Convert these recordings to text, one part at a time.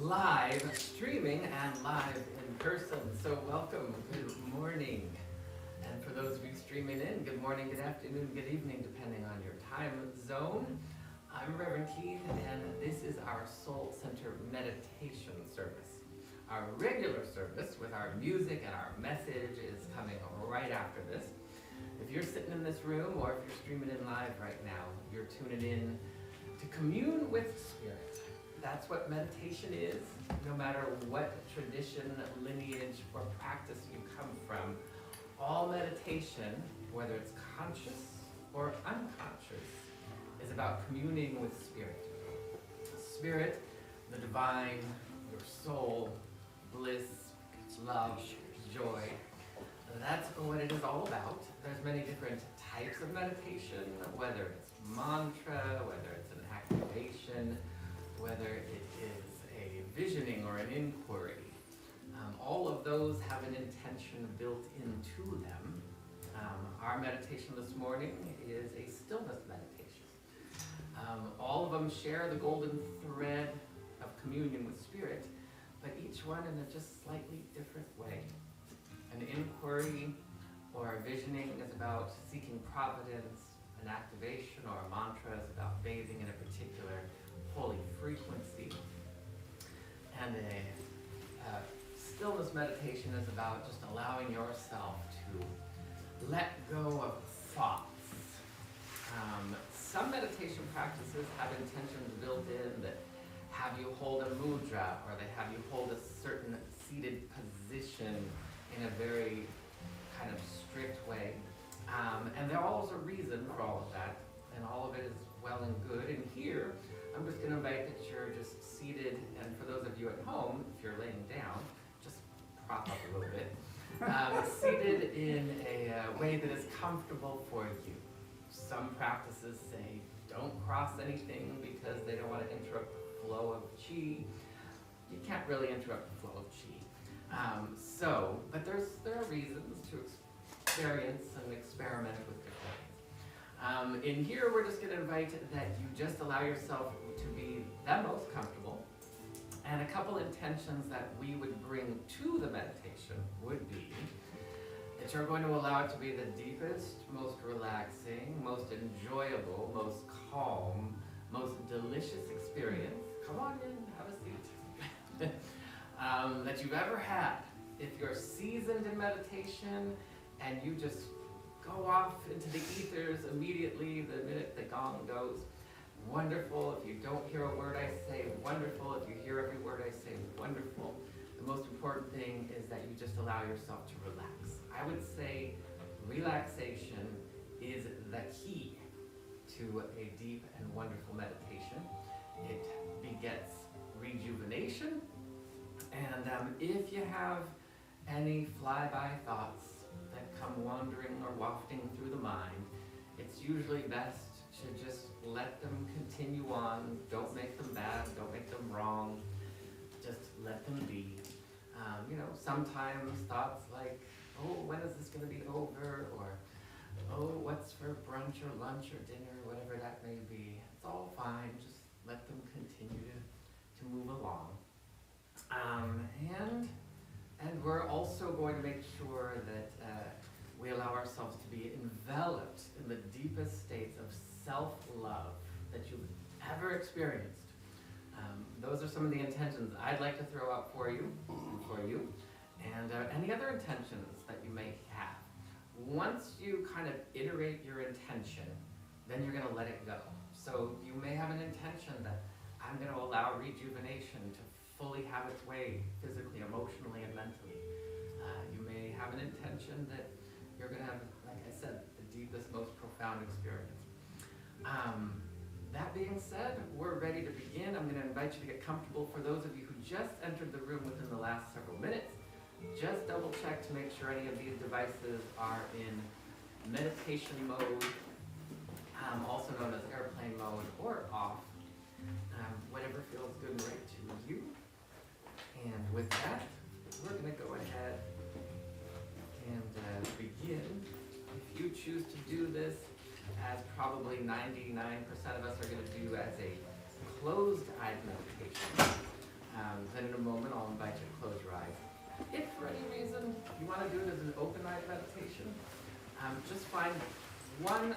live streaming and live in person. So welcome, good morning. And for those of you streaming in, good morning, good afternoon, good evening, depending on your time zone. I'm Reverend Keith, and this is our Soul Center meditation service. Our regular service with our music and our message is coming right after this. If you're sitting in this room or if you're streaming in live right now, you're tuning in to commune with Spirit. That's what meditation is, no matter what tradition, lineage, or practice you come from. All meditation, whether it's conscious or unconscious, is about communing with Spirit. Spirit, the divine, your soul, bliss, love, joy. That's what it is all about. There's many different types of meditation, whether it's mantra, whether it's an activation, whether it is a visioning or an inquiry. All of those have an intention built into them. Our meditation this morning is a stillness meditation. All of them share the golden thread of communion with Spirit, but each one in a just slightly different way. An inquiry or a visioning is about seeking providence. An activation or a mantra is about bathing in a particular holy frequency. And a stillness meditation is about just allowing yourself to let go of thoughts. Some meditation practices have intentions built in that have you hold a mudra, or they have you hold a certain seated position in a very kind of strict way. And there always a reason for all of that, and all of it is well and good. And here, I'm just going to invite that you're just seated, and for those of you at home, if you're laying down, just prop up a little bit. Seated in a way that is comfortable for you. Some practices say don't cross anything because they don't want to interrupt the flow of chi. You can't really interrupt the flow of chi. But there are reasons to experience and experiment with different things. In here, we're just going to invite that you just allow yourself to be the most comfortable. And a couple intentions that we would bring to the meditation would be that you're going to allow it to be the deepest, most relaxing, most enjoyable, most calm, most delicious experience. Come on in, have a seat. That you've ever had. If you're seasoned in meditation and you just go off into the ethers immediately the minute the gong goes, wonderful. If you don't hear a word I say, wonderful. If you hear every word I say, wonderful. The most important thing is that you just allow yourself to relax. I would say relaxation is the key to a deep and wonderful meditation. It begets rejuvenation. And if you have any flyby thoughts that come wandering or wafting through the mind, it's usually best to just let them continue on. Don't make them bad, don't make them wrong. Just let them be. Sometimes thoughts like, oh, when is this going to be over? Or, oh, what's for brunch or lunch or dinner, whatever that may be. It's all fine. Just let them continue to move along. And we're also going to make sure that we allow ourselves to be enveloped in the deepest states of self-love that you've ever experienced. Those are some of the intentions I'd like to throw out for you, and any other intentions that you may have. Once you kind of iterate your intention, then you're going to let it go. So you may have an intention that I'm going to allow rejuvenation to fully have its way physically, emotionally, and mentally. You may have an intention that you're going to have, like I said, the deepest, most profound experience. That being said, we're ready to begin. I'm going to invite you to get comfortable. For those of you who just entered the room within the last several minutes, just double check to make sure any of these devices are in meditation mode, also known as airplane mode, or off, whatever feels good and right to you. And with that, we're going to go ahead and begin. If you choose to do this, as probably 99% of us are going to do as a closed-eyed meditation, Then in a moment, I'll invite you to close your eyes. If for any reason you want to do it as an open-eyed meditation, just find one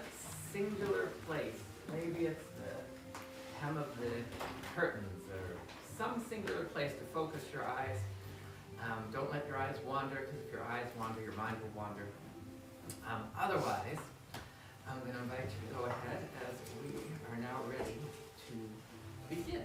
singular place. Maybe it's the hem of the curtains or some singular place to focus your eyes. Don't let your eyes wander, because if your eyes wander, your mind will wander. Otherwise, I'm going to invite you to go ahead as we are now ready to begin.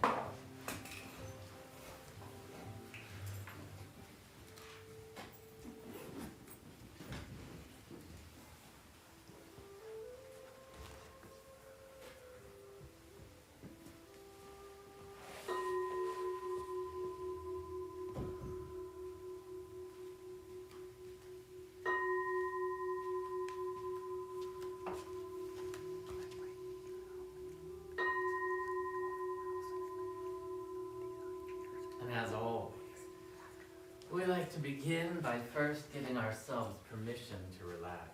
As always, we like to begin by first giving ourselves permission to relax.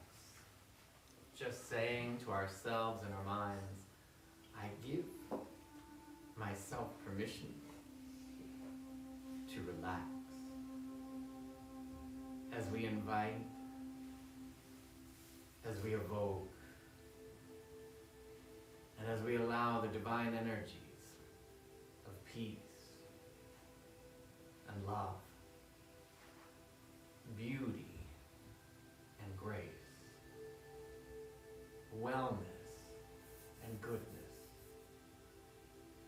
Just saying to ourselves and our minds, I give myself permission to relax. As we invite, as we evoke, and as we allow the divine energies of peace, and love, beauty and grace, wellness and goodness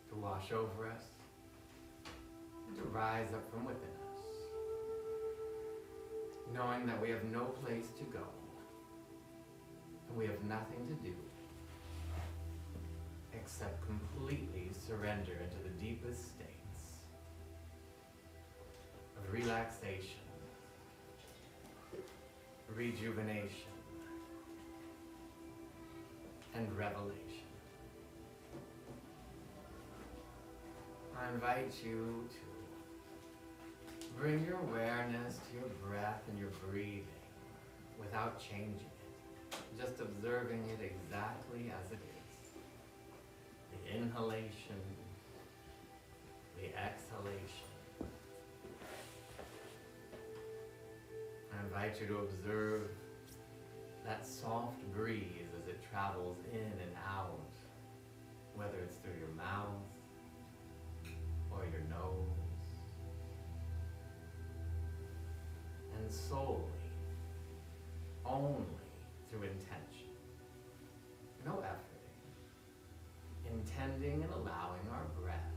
to wash over us, to rise up from within us, knowing that we have no place to go and we have nothing to do except completely surrender into the deepest states of relaxation, rejuvenation, and revelation. I invite you to bring your awareness to your breath and your breathing without changing it, just observing it exactly as it is. The inhalation, the exhalation. I invite you to observe that soft breeze as it travels in and out, whether it's through your mouth or your nose, and solely, only through intention, no efforting, intending and allowing our breath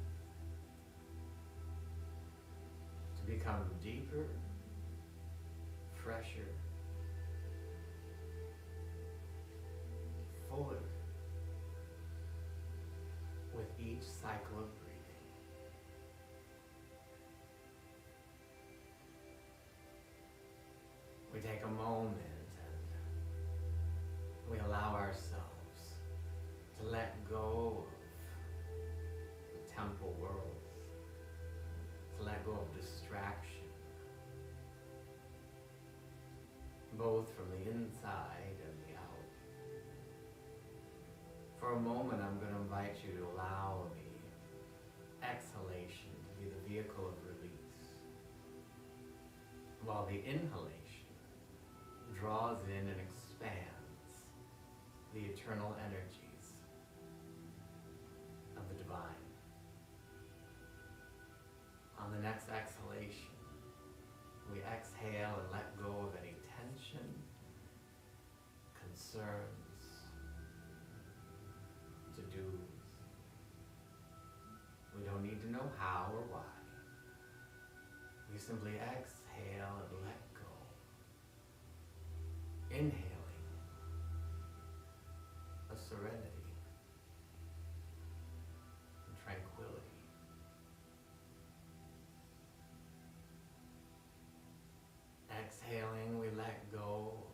to become deeper, fresher, fuller with each cycle of breathing. We take a moment and we allow ourselves to let go of the temple world, to let go of distraction, both from the inside and the out. For a moment, I'm going to invite you to allow the exhalation to be the vehicle of release, while the inhalation draws in and expands the eternal energies of the divine. On the next exhalation, we exhale and let go of any tension, concerns, to-dos. We don't need to know how or why. We simply exhale and let go. Inhaling a serenity and tranquility. Exhaling, we let go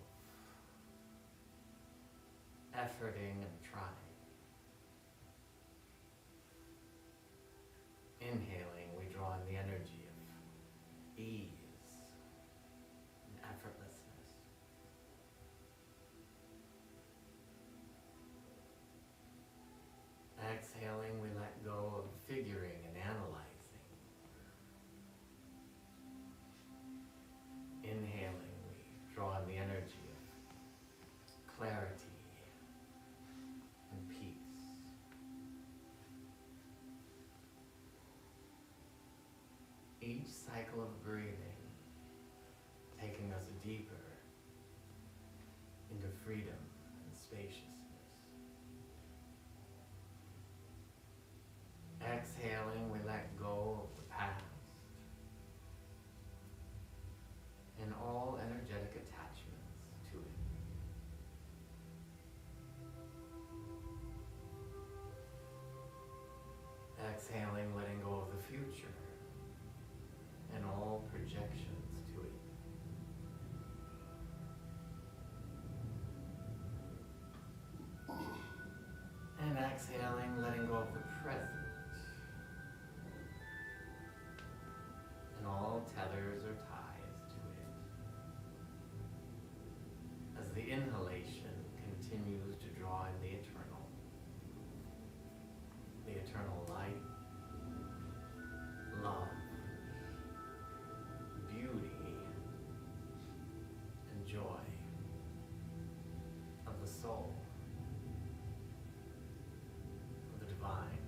of efforting and trying. Inhaling, we draw in the energy of ease and effortlessness. Exhaling, we let go of figuring and analyzing each cycle of breathing taking us deeper into freedom and spaciousness. Exhaling, we let go of the past and all energetic attachments to it. Exhaling, letting go of the future and all projections to it. And exhaling, letting go of the present and all tethers or ties to it. As the inhalation continues to draw in the eternal light, love, beauty, and joy of the soul, of the divine.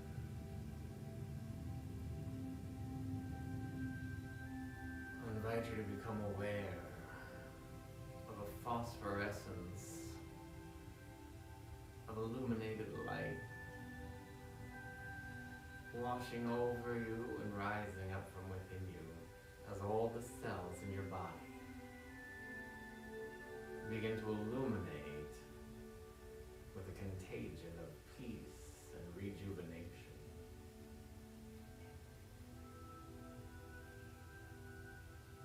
I invite you to become aware of a phosphorescence of illuminated light washing over you and rising up from within you as all the cells in your body begin to illuminate with a contagion of peace and rejuvenation.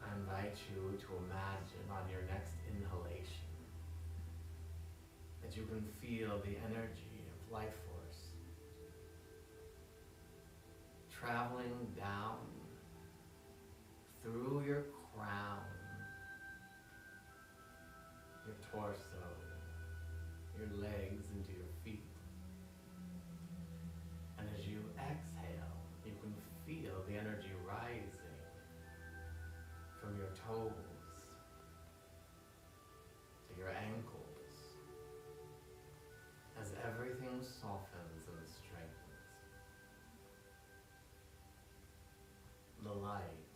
I invite you to imagine on your next inhalation that you can feel the energy of life force traveling down through your crown, your torso, your legs into your feet. And as you exhale, you can feel the energy rising from your toes to your ankles as everything softens and strengthens. The light,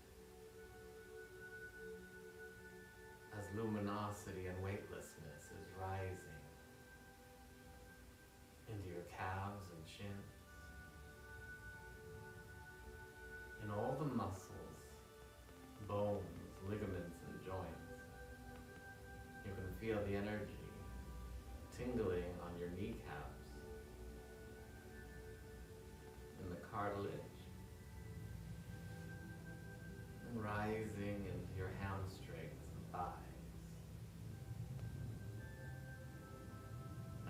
as luminosity and weightlessness is rising into your calves and shins, in all the muscles, bones, ligaments, and joints. You can feel the energy tingling on your kneecaps, in the cartilage, and rising into your hamstrings and thighs.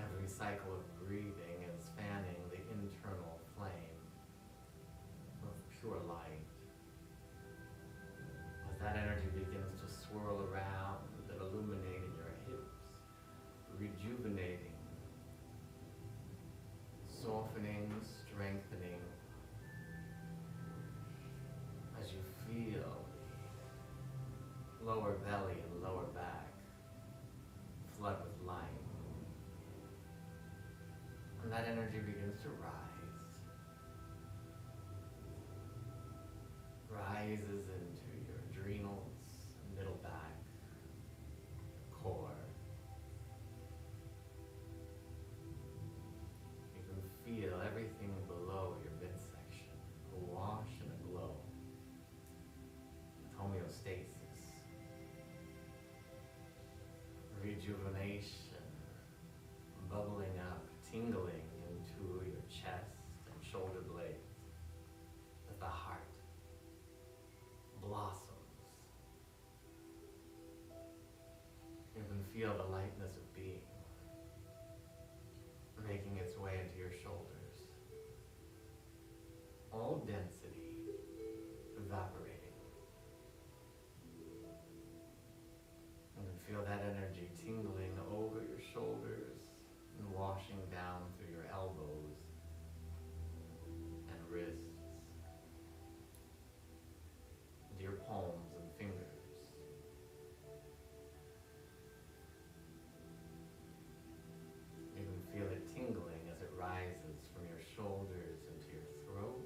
Every cycle of breathing is fanning the internal flame of pure light. As that energy begins to swirl around and illuminating your hips, rejuvenating, softening, strengthening, as you feel the lower belly and lower back flood with light. And that energy begins to rises into your adrenals, middle back, core. You can feel everything below your midsection awash in a glow with homeostasis, rejuvenation, bubbling up, tingling into your chest and shoulder blades as the heart blossoms. You can feel the lightness of being making its way into your shoulders. All density evaporating. You can feel that energy tingling over your shoulders and washing down through your elbows and wrists, into your palms and fingers. You can feel it tingling as it rises from your shoulders into your throat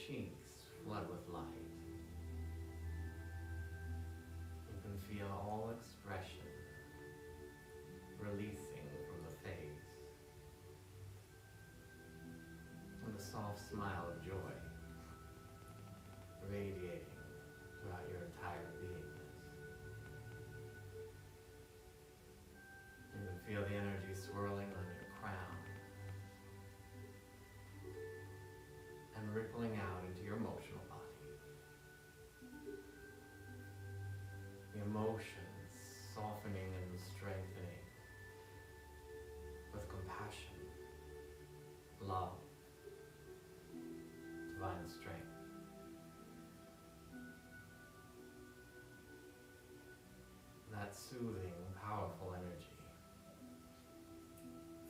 cheeks flood with light. You can feel all expression releasing from the face, and the soft smile of joy radiating throughout your entire beingness. You can feel the energy swirling on your crown and rippling out into your emotional body. The emotions softening and strengthening with compassion, love, divine strength. That soothing, powerful energy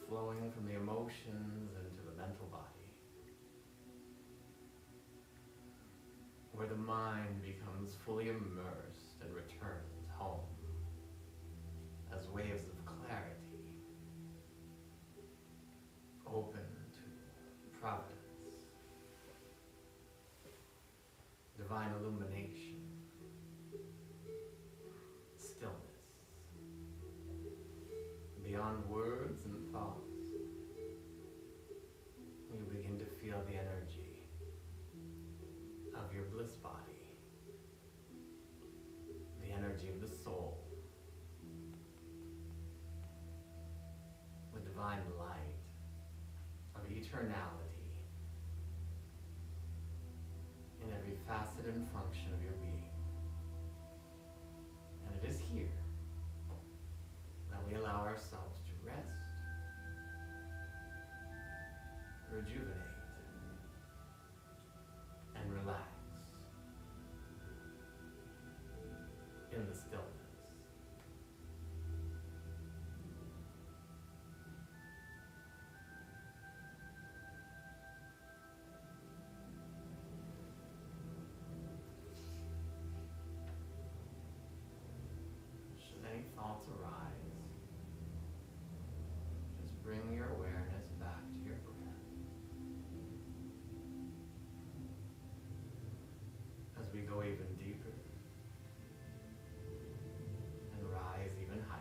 flowing from the emotions into the mental body, where the mind becomes fully immersed and returns home as waves of clarity, open to providence, divine illumination, stillness. Beyond words and thoughts, you begin to feel the energy of your bliss body, the energy of the soul, the divine light of eternality in every facet and function of your being. And it is here that we allow ourselves to rest, rejuvenate, and relax in the stillness. Should any thoughts arise, just bring your awareness back to your breath. As we go even deeper and rise even higher.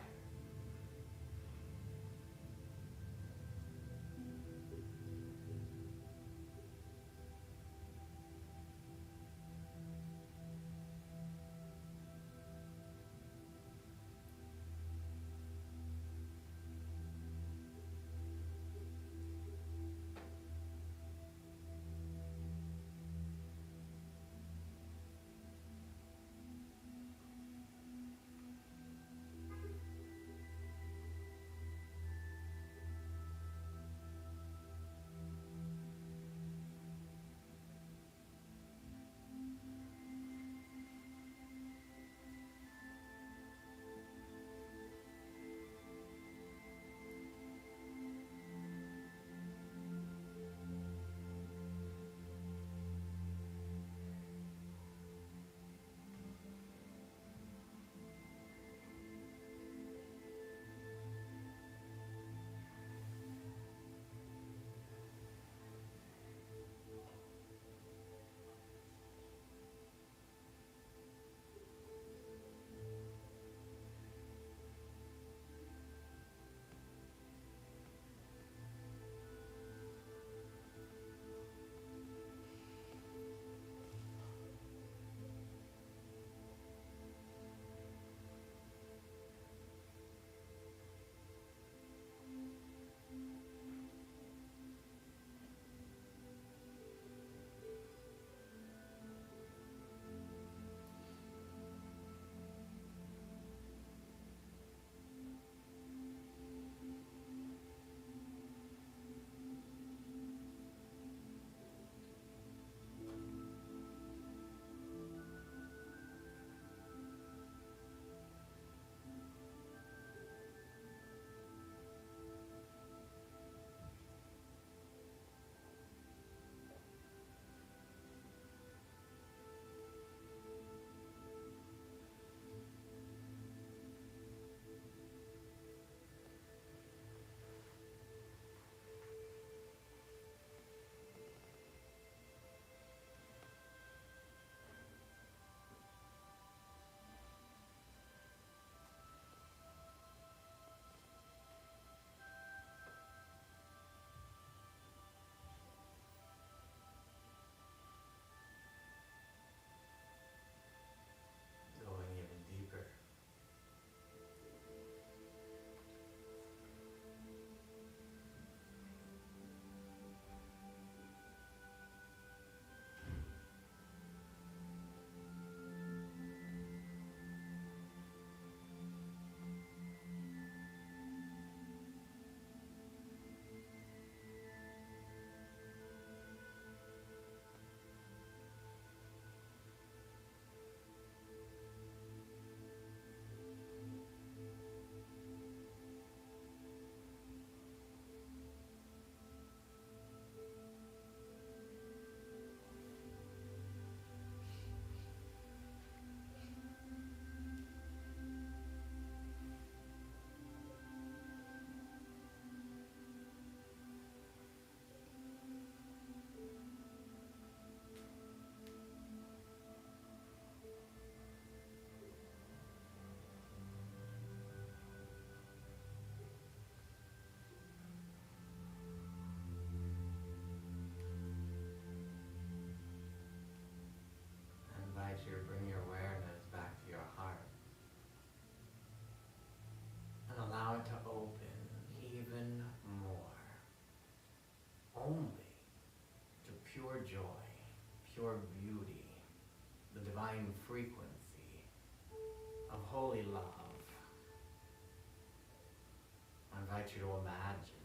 invite you to imagine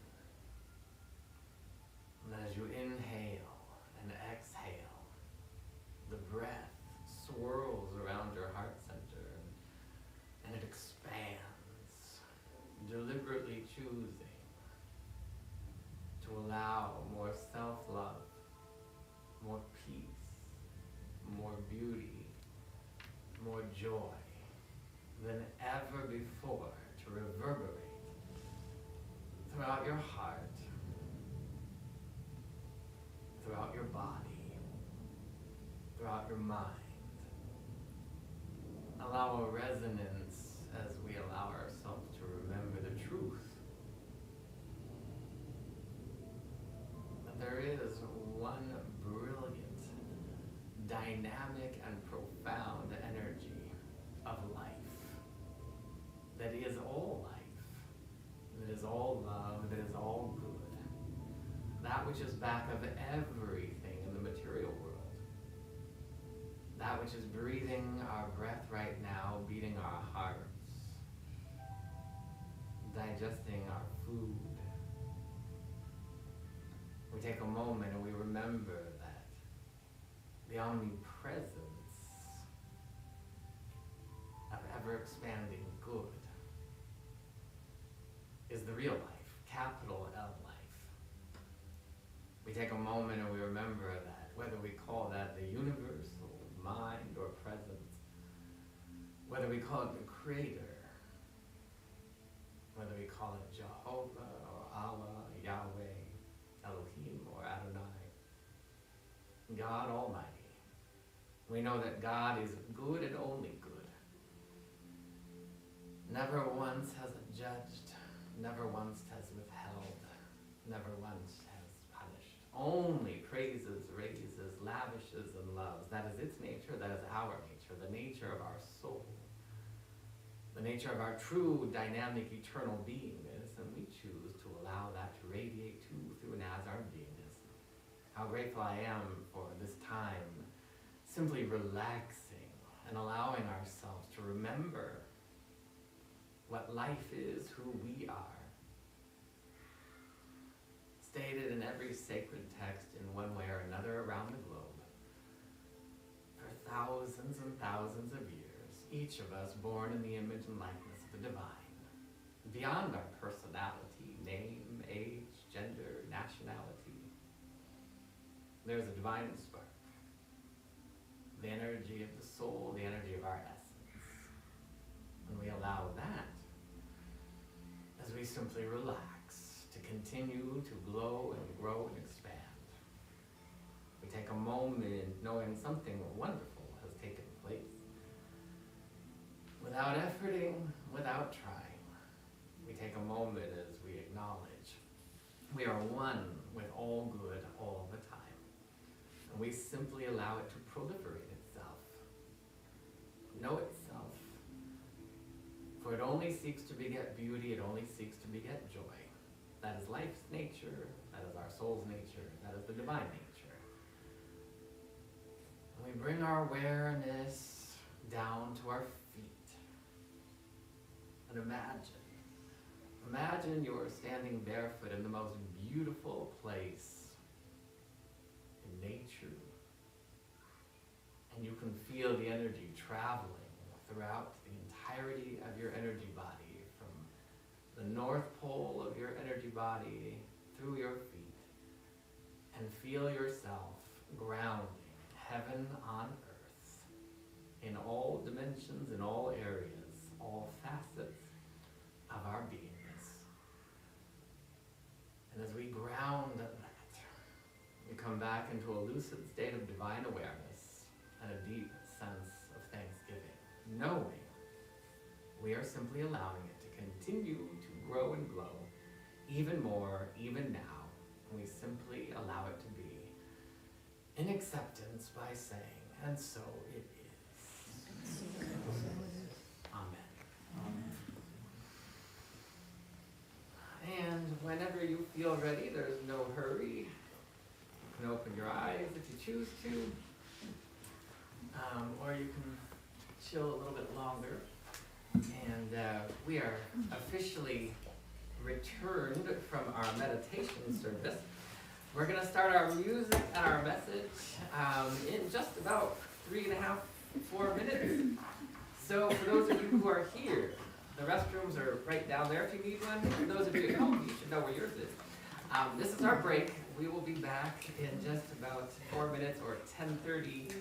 that as you inhale and exhale, the breath swirls around your heart center and it expands, deliberately choosing to allow more self-love, more peace, more beauty, more joy than ever before to reverberate throughout your heart, throughout your body, throughout your mind. Allow a resonance as we allow ourselves to remember the truth that there is one brilliant, dynamic, and profound energy of life that is all life, that is all love, that is all good, that which is back of everything in the material world, that which is breathing our breath right now, beating our hearts, digesting our food. We take a moment and we remember that the omnipresence of ever-expanding good is the real life, capital L life. We take a moment and we remember that, whether we call that the universal mind or presence, whether we call it the creator, whether we call it Jehovah or Allah, Yahweh, Elohim or Adonai, God Almighty. We know that God is good and only good. Never once has it judged, never once has withheld, never once has punished. Only praises, raises, lavishes, and loves. That is its nature, that is our nature, the nature of our soul, the nature of our true, dynamic, eternal beingness, and we choose to allow that to radiate to, through, and as our beingness. How grateful I am for this time, simply relaxing and allowing ourselves to remember what life is, who we are. Stated in every sacred text in one way or another around the globe, for thousands and thousands of years, each of us born in the image and likeness of the divine, beyond our personality, name, age, gender, nationality, there's a divine spark, the energy of the soul, the energy of our essence. And we allow that as we simply relax to continue to glow and grow and expand. We take a moment knowing something wonderful has taken place. Without efforting, without trying, we take a moment as we acknowledge we are one with all good all the time. And we simply allow it to proliferate itself, know itself. For it only seeks to beget beauty, it only seeks to beget joy. That is life's nature, that is our soul's nature, that is the divine nature. And we bring our awareness down to our feet. And imagine you're standing barefoot in the most beautiful place in nature. And you can feel the energy traveling throughout the entirety of your energy body, from the North Pole of your energy body through your feet, and feel yourself grounding heaven on earth in all dimensions, in all areas, all facets of our beingness. And as we ground that, we come back into a lucid state of divine awareness and a deep sense of thanksgiving, knowing we are simply allowing it to continue to grow and glow even more, even now. And we simply allow it to be in acceptance by saying, and so it is. Amen. And whenever you feel ready, there's no hurry. You can open your eyes if you choose to, or you can chill a little bit longer. And we are officially returned from our meditation service. We're going to start our music and our message in just about 3.5, 4 minutes. So for those of you who are here, the restrooms are right down there if you need one. For those of you at home, you should know where yours is. This is our break. We will be back in just about 4 minutes, or 10:30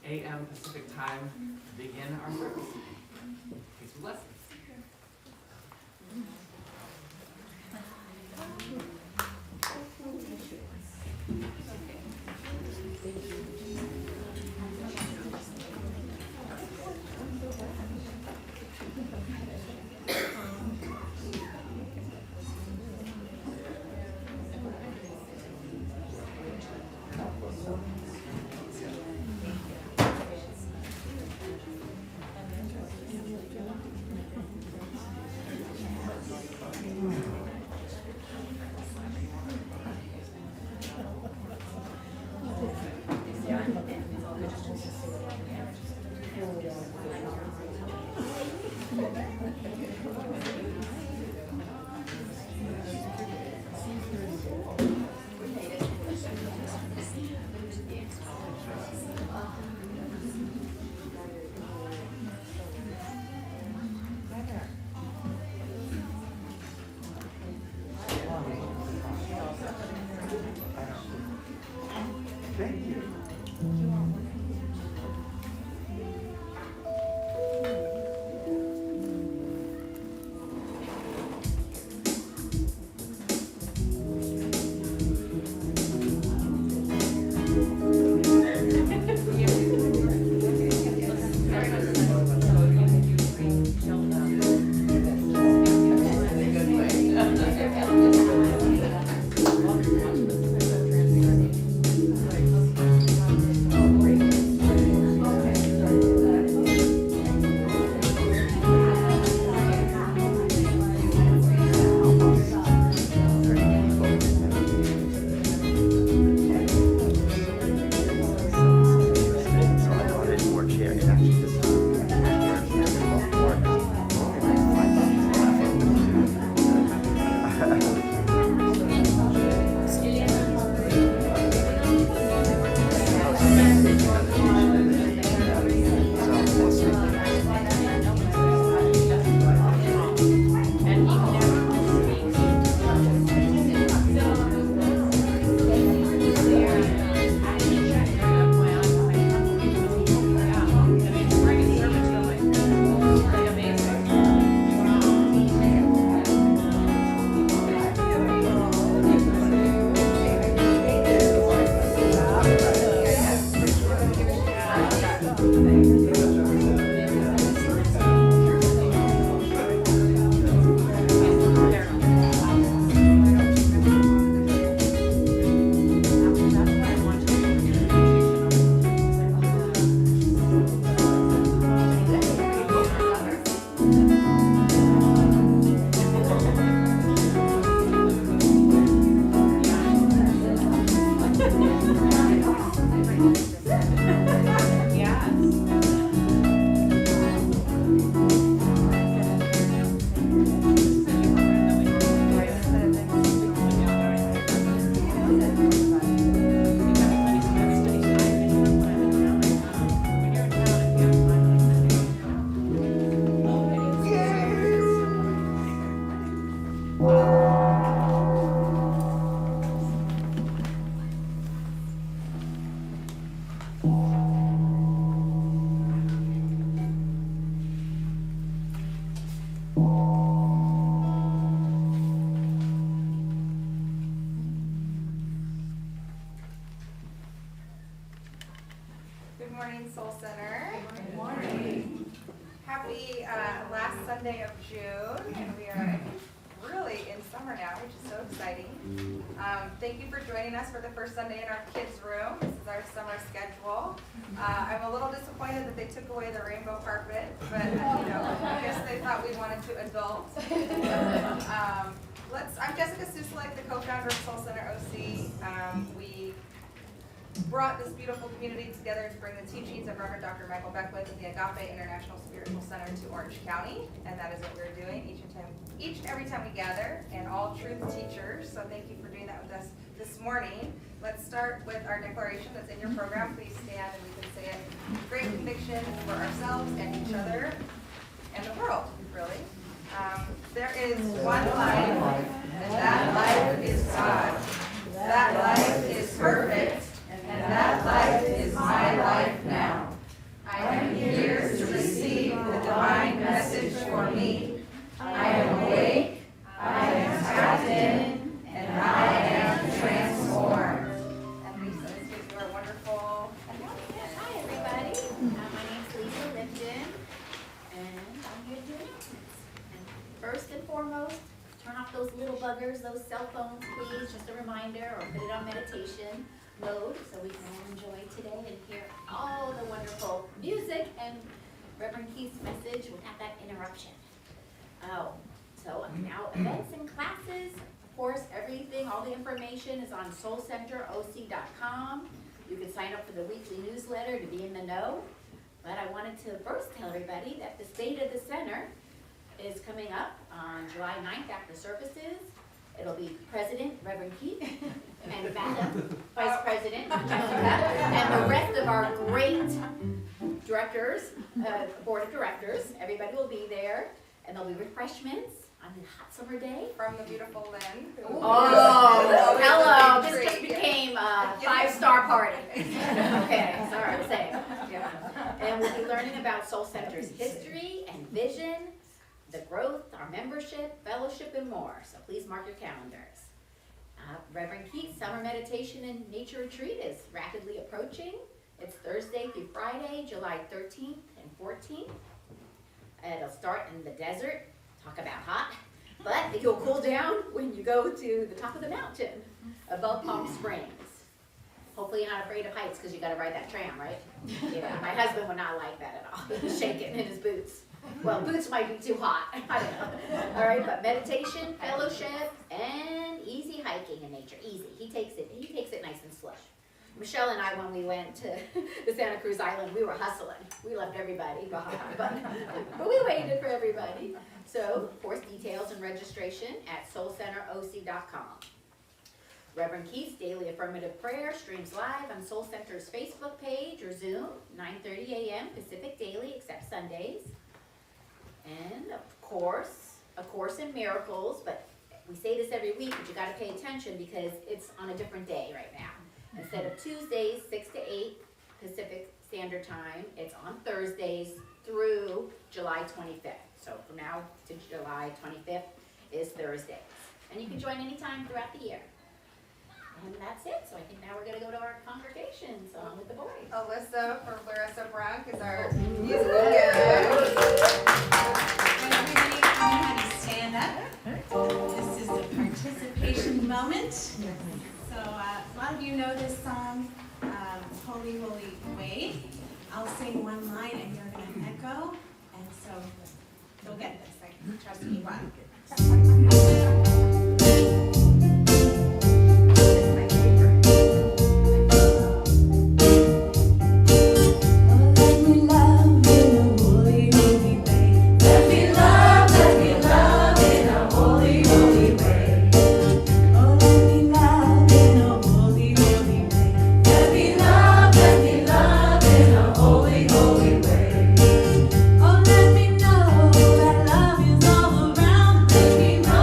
a.m. Pacific time to begin our service. Peace and blessings. Good morning, Soul Center. Good morning. Happy last Sunday of June, and we are really in summer now, which is so exciting. Thank you for joining us for the first Sunday in our kids' room. This is our summer schedule. I'm a little disappointed that they took away the rainbow carpet, but I guess they thought we wanted to adult. I'm Jessica Suslike, the co-founder of Soul Center OC. We brought this beautiful community together to bring the teachings of Reverend Dr. Michael Beckwith of the Agape International Spiritual Center to Orange County, and that is what we're doing each and every time we gather, and all truth teachers. So thank you for doing that with us this morning. Let's start with our declaration that's in your program. Please stand and we can say it with great conviction for ourselves and each other and the world, really. There is one life, and that life is God. That life is perfect, and that life is my life now. I am here to receive the divine message for me. I am awake, I am tapped in, and I am transformed. And Lisa, this gives you our wonderful Yes, hi everybody. My name's Lisa Lipton, and I'm here to do announcements. And first and foremost, turn off those little buggers, those cell phones, please. Just a reminder, or put it on meditation mode so we can all enjoy today and hear all the wonderful music and Reverend Keith's message without that interruption. Oh, so now events and classes. Of course, everything, all the information is on soulcenteroc.com. You can sign up for the weekly newsletter to be in the know. But I wanted to first tell everybody that the State of the Center is coming up on July 9th after services. It'll be President, Reverend Keith, and Madam Vice President, Jessica, and the rest of our great directors, board of directors. Everybody will be there, and there'll be refreshments on the hot summer day. from the beautiful Lynn. Oh, hello, this just became a 5-star party. Okay, sorry, I'm saying. Yeah. And we'll be learning about Soul Center's history and vision, the growth, our membership, fellowship, and more. So please mark your calendars. Reverend Keith's Summer Meditation and Nature Retreat is rapidly approaching. It's Thursday through Friday, July 13th and 14th. It'll start in the desert. Talk about hot. But you'll cool down when you go to the top of the mountain above Palm Springs. Hopefully you're not afraid of heights because you got to ride that tram, right? Yeah, my husband would not like that at all. He's shaking in his boots. Well, boots might be too hot. I don't know. All right, but meditation, fellowship, and easy hiking in nature. Easy. He takes it nice and slow. Michelle and I, when we went to the Santa Cruz Island, we were hustling. We left everybody behind, but we waited for everybody. So, of course, details and registration at soulcenteroc.com. Reverend Keith's Daily Affirmative Prayer streams live on Soul Center's Facebook page or Zoom, 9:30 a.m. Pacific daily, except Sundays. And, of course, A Course in Miracles, but we say this every week, but you got to pay attention because it's on a different day right now. Instead of Tuesdays, 6 to 8 Pacific Standard Time, it's on Thursdays through July 25th. So from now to July 25th is Thursdays. And you can join anytime throughout the year. And that's it. So I think now we're going to go to our congregation. So on with the boys. Alyssa for Larissa Bronk is our musical guest. When everybody come ahead and stand up. This is the participation moment. So a lot of you know this song, Holy, Holy Way. I'll sing one line and you're going to echo. And so you'll get this. I trust you. Oh, let me know that love is all around. Let me know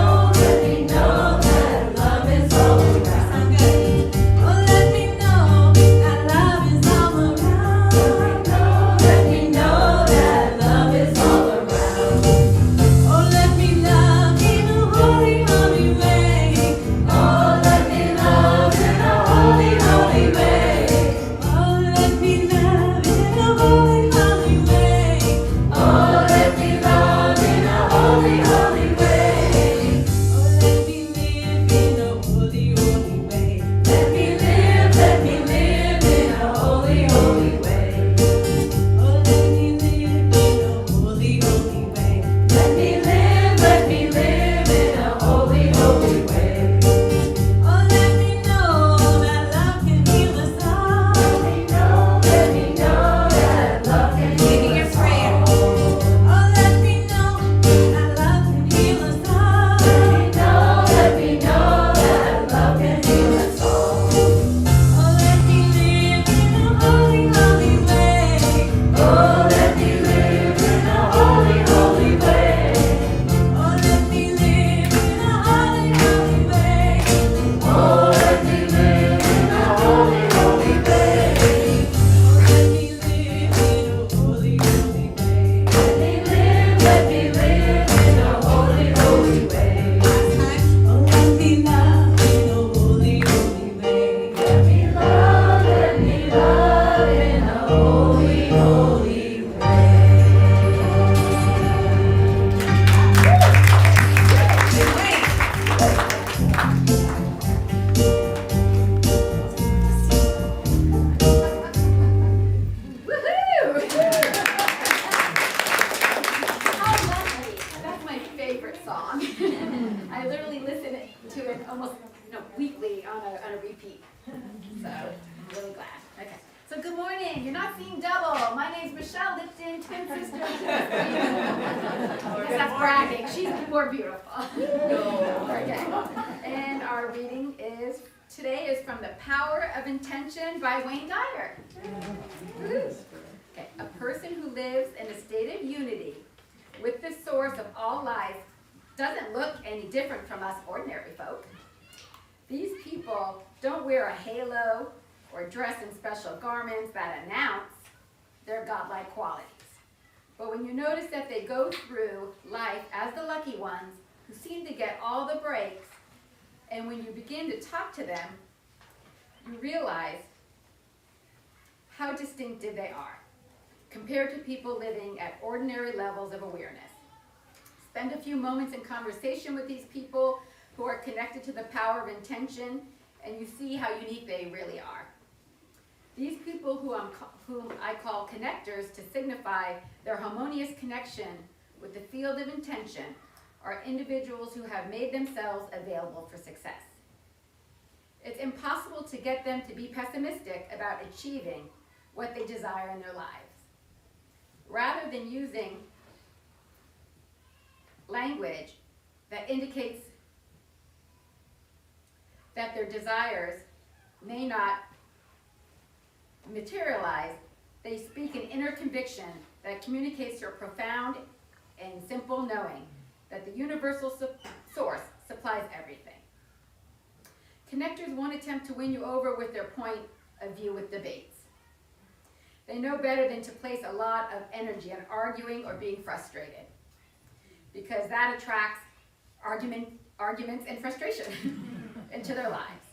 Italian twin sister. That's bragging. She's more beautiful. Okay. And our reading today is from The Power of Intention by Wayne Dyer. Okay. A person who lives in a state of unity with the source of all life doesn't look any different from us ordinary folk. These people don't wear a halo or dress in special garments that announce their godlike qualities. But when you notice that they go through life as the lucky ones who seem to get all the breaks, and when you begin to talk to them, you realize how distinctive they are compared to people living at ordinary levels of awareness. Spend a few moments in conversation with these people who are connected to the power of intention, and you see how unique they really are. These people whom I call connectors to signify their harmonious connection with the field of intention are individuals who have made themselves available for success. It's impossible to get them to be pessimistic about achieving what they desire in their lives. Rather than using language that indicates that their desires may not materialize, they speak an inner conviction that communicates your profound and simple knowing that the universal source supplies everything. Connectors won't attempt to win you over with their point of view with debates. They know better than to place a lot of energy on arguing or being frustrated, because that attracts arguments and frustration into their lives.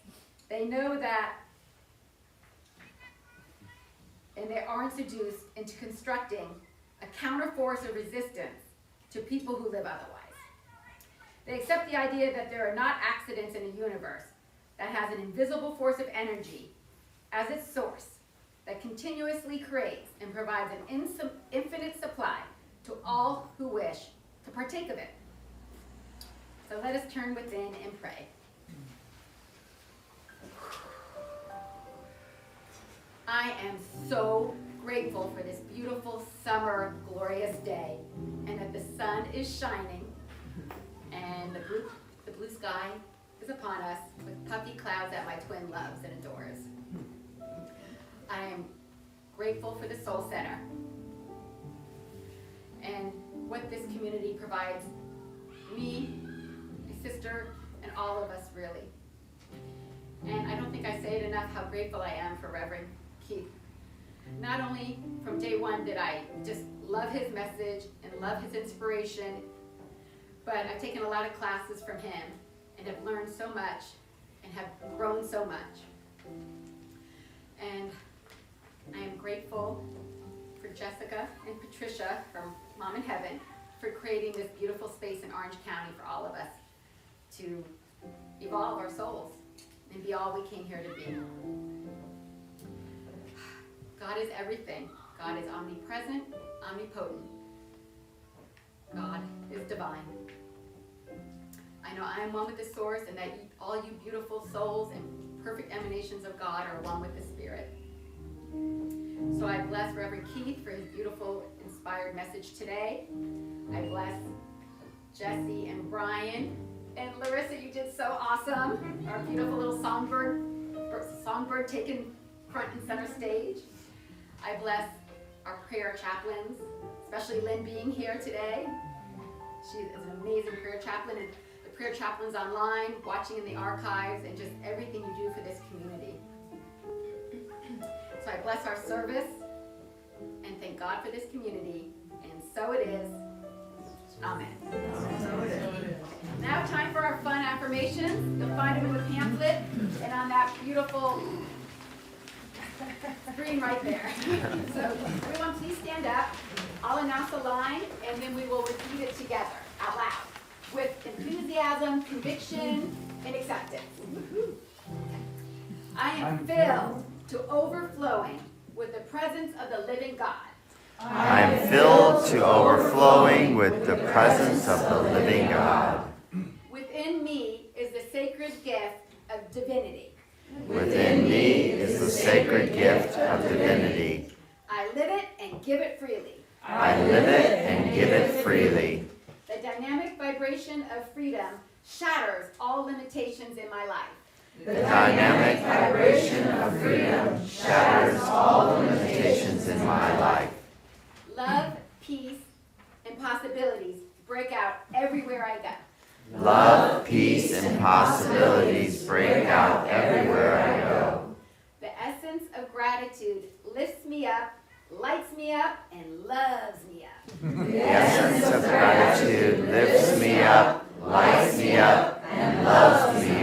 They know that, and they aren't seduced into constructing a counterforce of resistance to people who live otherwise. They accept the idea that there are not accidents in a universe that has an invisible force of energy as its source that continuously creates and provides an infinite supply to all who wish to partake of it. So let us turn within and pray. I am so grateful for this beautiful summer glorious day, and that the sun is shining and the blue sky is upon us with puffy clouds that my twin loves and adores. I am grateful for the Soul Center and what this community provides me, my sister, and all of us really. And I don't think I say it enough how grateful I am for Reverend Keith. Not only from day one did I just love his message and love his inspiration, but I've taken a lot of classes from him and have learned so much and have grown so much. And I am grateful for Jessica and Patricia from Mom in Heaven for creating this beautiful space in Orange County for all of us to evolve our souls and be all we came here to be. God is everything. God is omnipresent, omnipotent. God is divine. I know I am one with the source, and that all you beautiful souls and perfect emanations of God are one with the Spirit. So I bless Reverend Keith for his beautiful, inspired message today. I bless Jesse and Brian. And Larissa, you did so awesome. Our beautiful little songbird taken front and center stage. I bless our prayer chaplains, especially Lynn being here today. She is an amazing prayer chaplain, and the prayer chaplains online, watching in the archives, and just everything you do for this community. So I bless our service and thank God for this community, and so it is. Amen. Now time for our fun affirmations. You'll find them in the pamphlet and on that beautiful screen right there. So everyone please stand up. I'll announce the line and then we will repeat it together out loud with enthusiasm, conviction, and acceptance. I am filled to overflowing with the presence of the living God. I am filled to overflowing with the presence of the living God. Within me is the sacred gift of divinity. Within me is the sacred gift of divinity. I live it and give it freely. I live it and give it freely. The dynamic vibration of freedom shatters all limitations in my life. The dynamic vibration of freedom shatters all limitations in my life. Love, peace, and possibilities break out everywhere I go. Love, peace, and possibilities break out everywhere I go. The essence of gratitude lifts me up, lights me up, and loves me up. The essence of gratitude lifts me up, lights me up, and loves me.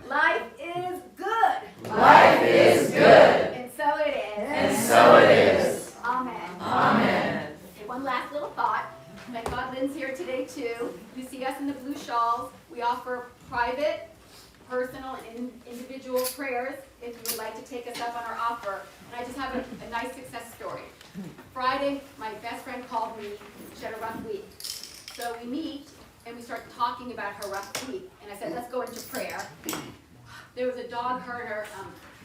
Life is good. Life is good. And so it is. And so it is. Amen. Amen. Okay, one last little thought. Thank God Lynn's here today too. You see us in the blue shawls. We offer private, personal, and individual prayers if you would like to take us up on our offer. And I just have a nice success story. Friday, my best friend called me. She had a rough week. So we meet and we start talking about her rough week. And I said, let's go into prayer. There was a dog herder,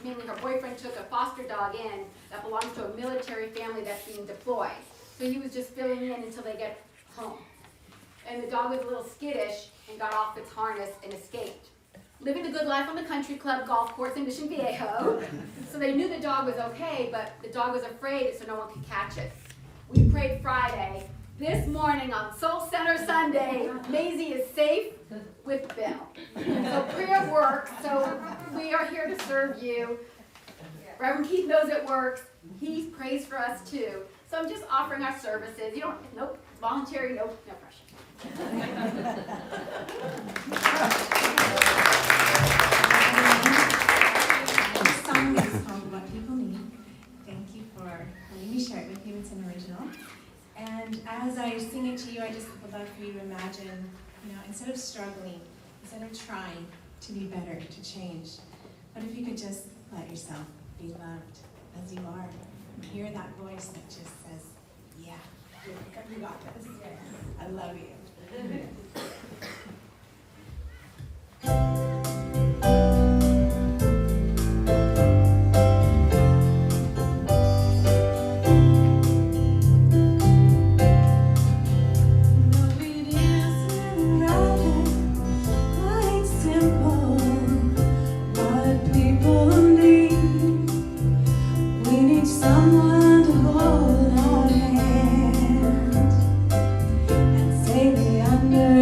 mainly her boyfriend took a foster dog in that belongs to a military family that's being deployed. So he was just filling in until they get home. And the dog was a little skittish and got off its harness and escaped. Living the good life on the country club golf course in Mission Viejo. So they knew the dog was okay, but the dog was afraid so no one could catch it. We prayed Friday. This morning on Soul Center Sunday, Maisie is safe with Bill. So prayer works, so we are here to serve you. Reverend Keith knows it works. He prays for us too. So I'm just offering our services. You don't, nope, voluntary, no pressure. This song is called What People Need. Thank you for letting me share it with you. It's an original. And as I sing it to you, I just would love for you to imagine, instead of struggling, instead of trying to be better, to change, what if you could just let yourself be loved as you are? And hear that voice that just says, yeah, you got this. I love you. Someone to hold our hand and safely under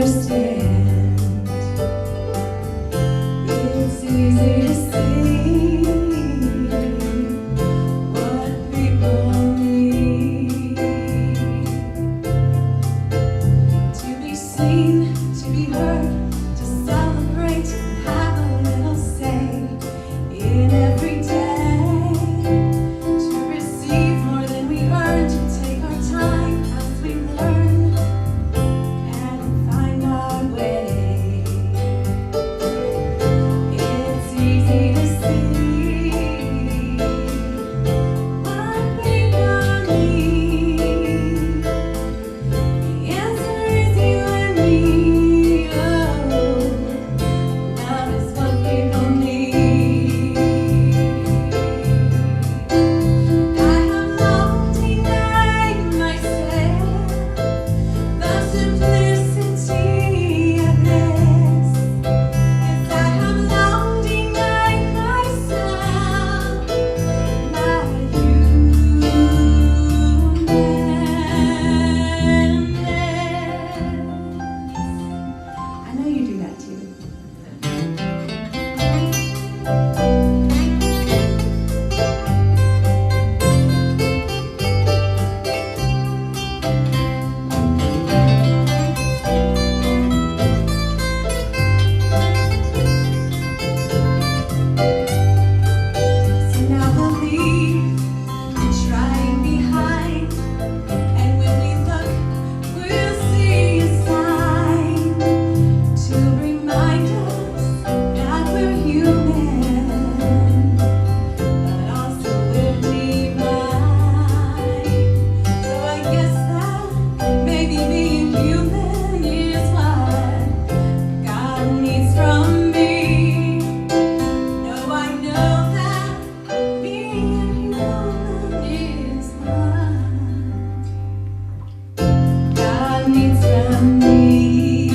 needs from me.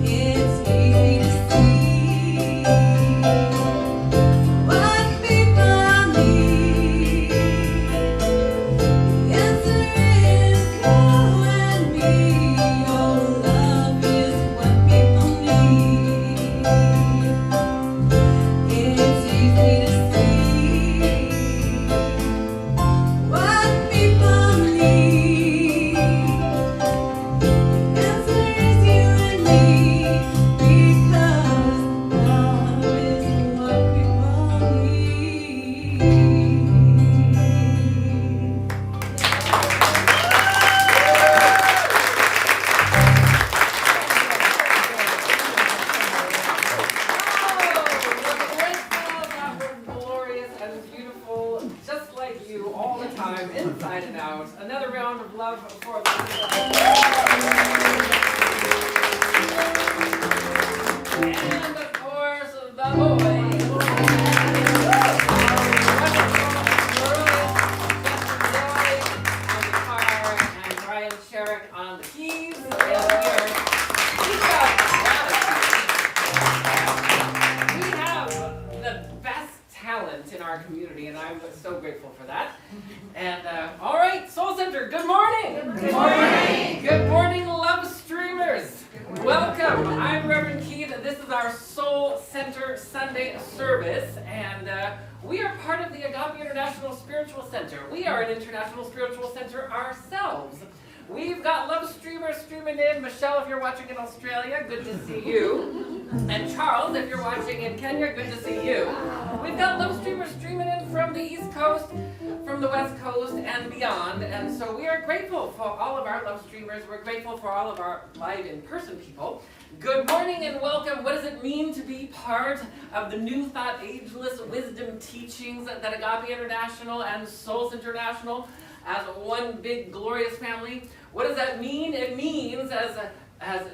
It's easy to see what people need. The answer is you and me. Oh, love is what people need. It's easy to see what people need. The answer is you and me, because love is what people need. That were glorious and beautiful, just like you, all the time, inside and out. Another round of love for and of course, the boys. And Brian Sherrick on the keys. And we have the best talent in our community, and I'm so grateful for that. And all right, Soul Center, good morning. Good morning. Good morning, love streamers. Welcome. I'm Reverend Keith, and this is our Soul Center Sunday service, and we are part of the Agape International Spiritual Center. We are an international spiritual center ourselves. We've got love streamers streaming in. Michelle, if you're watching in Australia, good to see you. And Charles, if you're watching in Kenya, good to see you. We've got love streamers streaming in from the East Coast, from the West Coast, and beyond. And so we are grateful for all of our love streamers. We're grateful for all of our live in-person people. Good morning and welcome. What does it mean to be part of the New Thought Ageless Wisdom Teachings that Agape International and Souls International as one big glorious family? What does that mean? It means, as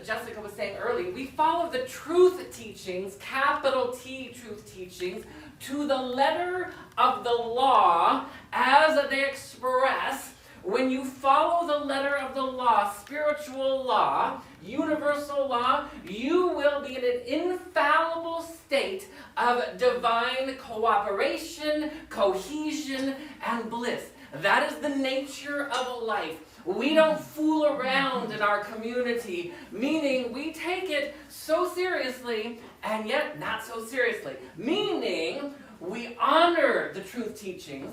Jessica was saying earlier, we follow the truth teachings, capital T truth teachings, to the letter of the law as they express. When you follow the letter of the law, spiritual law, universal law, you will be in an infallible state of divine cooperation, cohesion, and bliss. That is the nature of life. We don't fool around in our community, meaning we take it so seriously and yet not so seriously. Meaning we honor the truth teachings,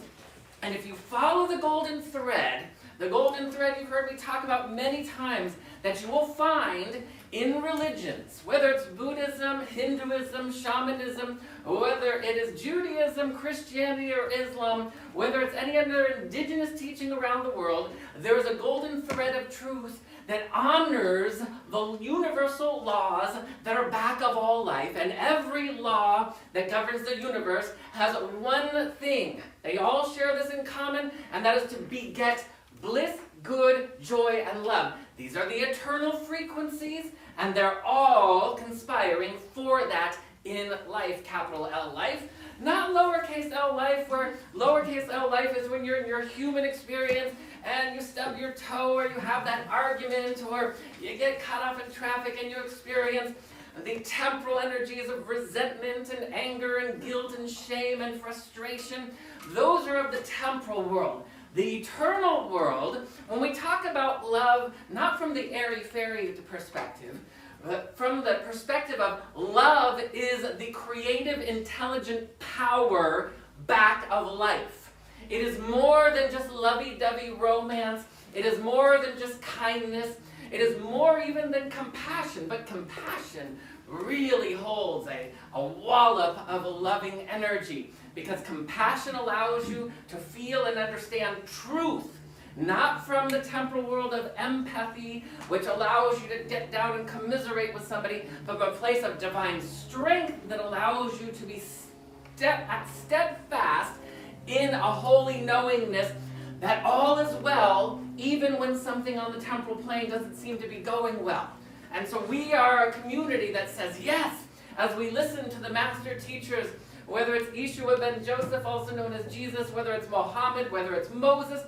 and if you follow the golden thread you've heard me talk about many times, that you will find in religions, whether it's Buddhism, Hinduism, shamanism, whether it is Judaism, Christianity, or Islam, whether it's any other indigenous teaching around the world, there is a golden thread of truth that honors the universal laws that are back of all life. And every law that governs the universe has one thing. They all share this in common, and that is to beget bliss, good, joy, and love. These are the eternal frequencies, and they're all conspiring for that in life, capital L life. Not lowercase l life, where lowercase l life is when you're in your human experience and you stub your toe, or you have that argument, or you get caught up in traffic and you experience the temporal energies of resentment and anger and guilt and shame and frustration. Those are of the temporal world. The eternal world, when we talk about love, not from the airy-fairy perspective, but from the perspective of love is the creative, intelligent power back of life. It is more than just lovey-dovey romance. It is more than just kindness. It is more even than compassion, but compassion really holds a wallop of loving energy, because compassion allows you to feel and understand truth, not from the temporal world of empathy, which allows you to get down and commiserate with somebody, but from a place of divine strength that allows you to be steadfast in a holy knowingness that all is well, even when something on the temporal plane doesn't seem to be going well. And so we are a community that says yes, as we listen to the master teachers, whether it's Yeshua ben Joseph, also known as Jesus, whether it's Mohammed, whether it's Moses,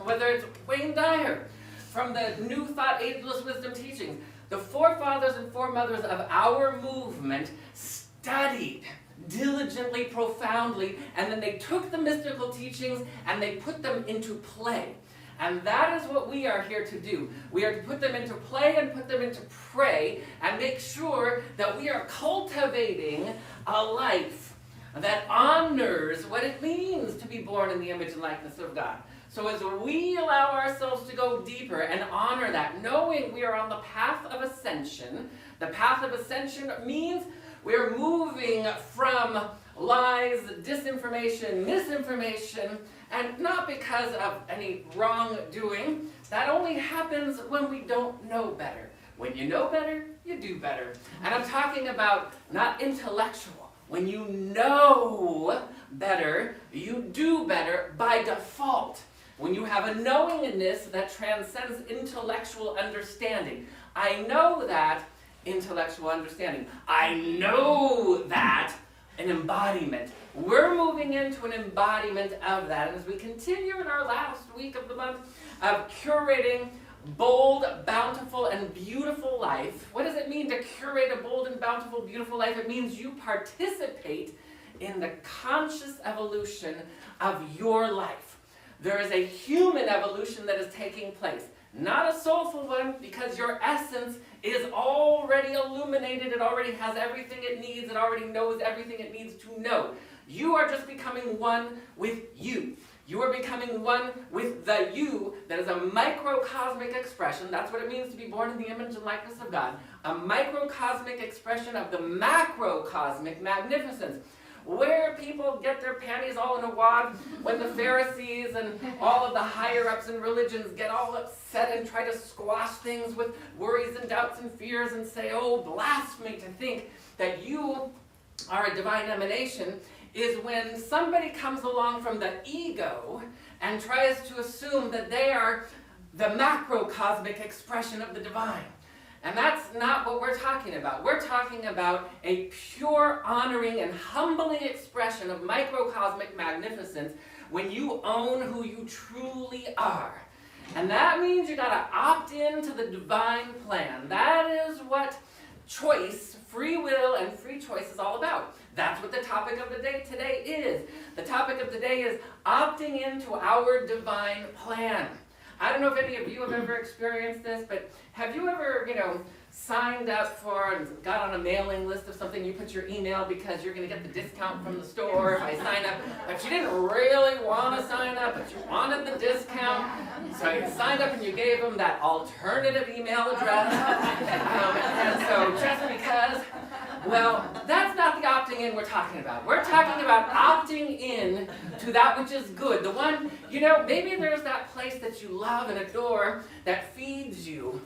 whether it's Wayne Dyer, from the New Thought Ageless Wisdom teachings. The forefathers and foremothers of our movement studied diligently, profoundly, and then they took the mystical teachings and they put them into play. And that is what we are here to do. We are to put them into play and put them into pray and make sure that we are cultivating a life that honors what it means to be born in the image and likeness of God. So as we allow ourselves to go deeper and honor that, knowing we are on the path of ascension, the path of ascension means we're moving from lies, disinformation, misinformation, and not because of any wrongdoing. That only happens when we don't know better. When you know better, you do better. And I'm talking about not intellectual. When you know better, you do better by default. When you have a knowingness that transcends intellectual understanding. I know that intellectual understanding. I know that an embodiment. We're moving into an embodiment of that. And as we continue in our last week of the month of curating bold, bountiful, and beautiful life, what does it mean to curate a bold and bountiful, beautiful life? It means you participate in the conscious evolution of your life. There is a human evolution that is taking place. Not a soulful one, because your essence is already illuminated. It already has everything it needs. It already knows everything it needs to know. You are just becoming one with you. You are becoming one with the you that is a microcosmic expression. That's what it means to be born in the image and likeness of God. A microcosmic expression of the macrocosmic magnificence. Where people get their panties all in a wad when the Pharisees and all of the higher-ups in religions get all upset and try to squash things with worries and doubts and fears and say, oh, blasphemy to think that you are a divine emanation, is when somebody comes along from the ego and tries to assume that they are the macrocosmic expression of the divine. And that's not what we're talking about. We're talking about a pure, honoring, and humbling expression of microcosmic magnificence when you own who you truly are. And that means you gotta opt into the divine plan. That is what choice, free will, and free choice is all about. That's what the topic of the day today is. The topic of the day is opting into our divine plan. I don't know if any of you have ever experienced this, but have you ever, signed up for and got on a mailing list of something? You put your email because you're going to get the discount from the store if I sign up, but you didn't really want to sign up, but you wanted the discount, so you signed up and you gave them that alternative email address. And so just because, well, that's not the opting in we're talking about. We're talking about opting in to that which is good. The one, maybe there's that place that you love and adore that feeds you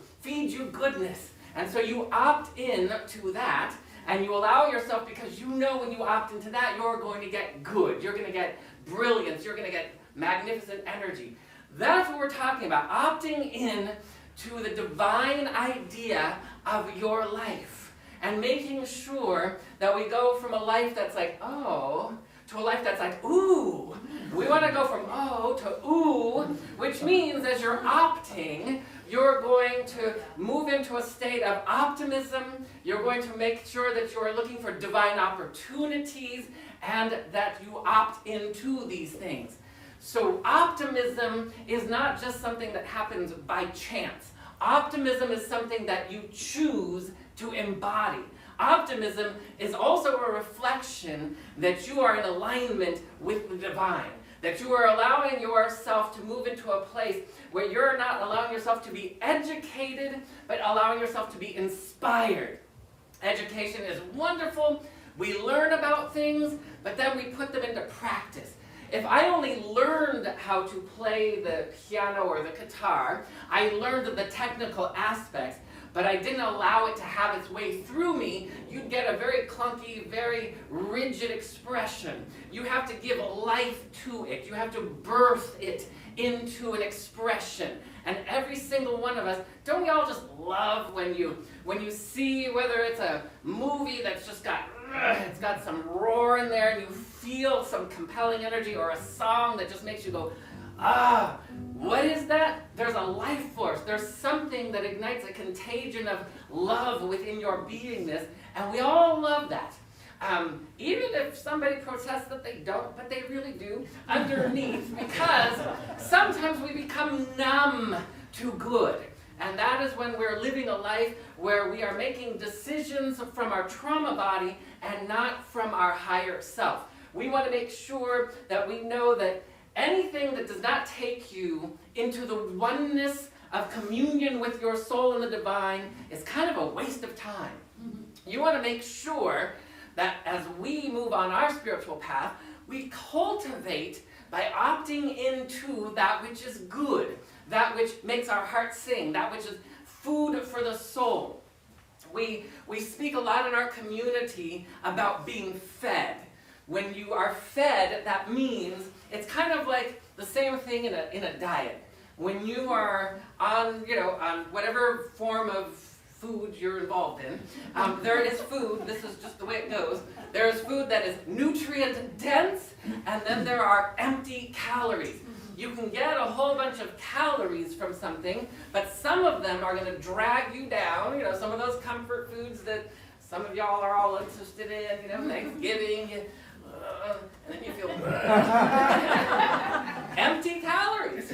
goodness. And so you opt in to that, and you allow yourself, because you know when you opt into that, you're going to get good. You're going to get brilliance. You're going to get magnificent energy. That's what we're talking about, opting in to the divine idea of your life and making sure that we go from a life that's like, oh, to a life that's like, ooh. We want to go from oh to ooh, which means as you're opting, you're going to move into a state of optimism. You're going to make sure that you're looking for divine opportunities and that you opt into these things. So optimism is not just something that happens by chance. Optimism is something that you choose to embody. Optimism is also a reflection that you are in alignment with the divine, that you are allowing yourself to move into a place where you're not allowing yourself to be educated, but allowing yourself to be inspired. Education is wonderful. We learn about things, but then we put them into practice. If I only learned how to play the piano or the guitar, I learned the technical aspects, but I didn't allow it to have its way through me, you'd get a very clunky, very rigid expression. You have to give life to it. You have to birth it into an expression. And every single one of us, don't we all just love when you see, whether it's a movie that's just got, it's got some roar in there and you feel some compelling energy, or a song that just makes you go, what is that? There's a life force. There's something that ignites a contagion of love within your beingness, and we all love that. Even if somebody protests that they don't, but they really do, underneath, because sometimes we become numb to good. And that is when we're living a life where we are making decisions from our trauma body and not from our higher self. We want to make sure that we know that anything that does not take you into the oneness of communion with your soul and the divine is kind of a waste of time. You want to make sure that as we move on our spiritual path, we cultivate by opting into that which is good, that which makes our heart sing, that which is food for the soul. We speak a lot in our community about being fed. When you are fed, that means it's kind of like the same thing in a diet. When you are on whatever form of food you're involved in, there is food, this is just the way it goes, there is food that is nutrient dense, and then there are empty calories. You can get a whole bunch of calories from something, but some of them are going to drag you down. Some of those comfort foods that some of y'all are all interested in, Thanksgiving, and then you feel empty calories.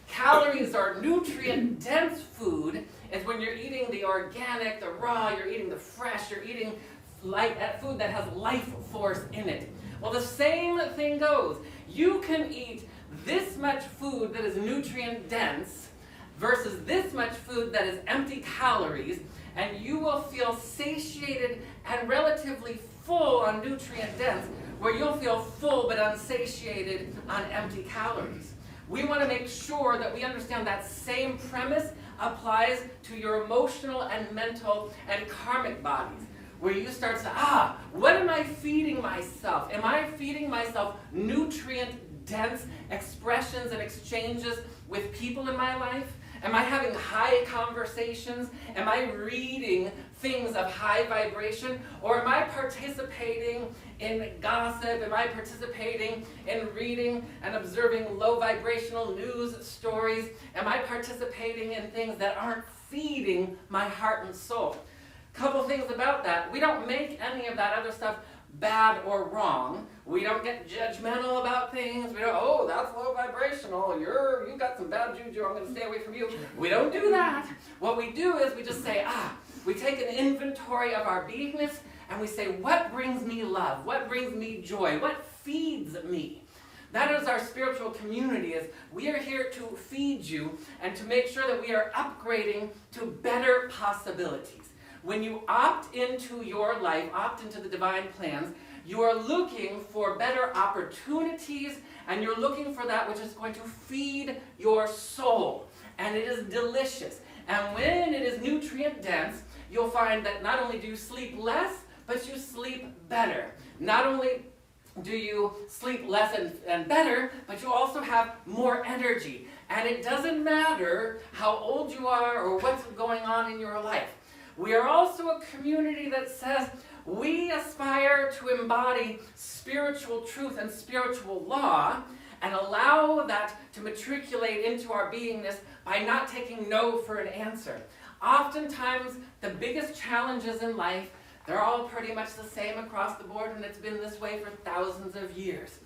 Calories are nutrient-dense food. Is when you're eating the organic, the raw, you're eating the fresh, you're eating food that has life force in it. Well, the same thing goes. You can eat this much food that is nutrient dense versus this much food that is empty calories, and you will feel satiated and relatively full on nutrient dense, where you'll feel full but unsatiated on empty calories. We want to make sure that we understand that same premise applies to your emotional and mental and karmic bodies, where you start to say, what am I feeding myself? Am I feeding myself nutrient-dense expressions and exchanges with people in my life? Am I having high conversations? Am I reading things of high vibration? Or am I participating in gossip? Am I participating in reading and observing low vibrational news stories? Am I participating in things that aren't feeding my heart and soul? Couple things about that. We don't make any of that other stuff bad or wrong. We don't get judgmental about things. We don't, that's low vibrational. You've got some bad juju. I'm going to stay away from you. We don't do that. What we do is we just say, we take an inventory of our beingness and we say, what brings me love? What brings me joy? What feeds me? That is our spiritual community, is we are here to feed you and to make sure that we are upgrading to better possibilities. When you opt into your life, opt into the divine plans, you are looking for better opportunities, and you're looking for that which is going to feed your soul. And it is delicious. And when it is nutrient dense, you'll find that not only do you sleep less, but you sleep better. Not only do you sleep less and better, but you also have more energy. And it doesn't matter how old you are or what's going on in your life. We are also a community that says we aspire to embody spiritual truth and spiritual law and allow that to matriculate into our beingness by not taking no for an answer. Oftentimes, the biggest challenges in life, they're all pretty much the same across the board, and it's been this way for thousands of years.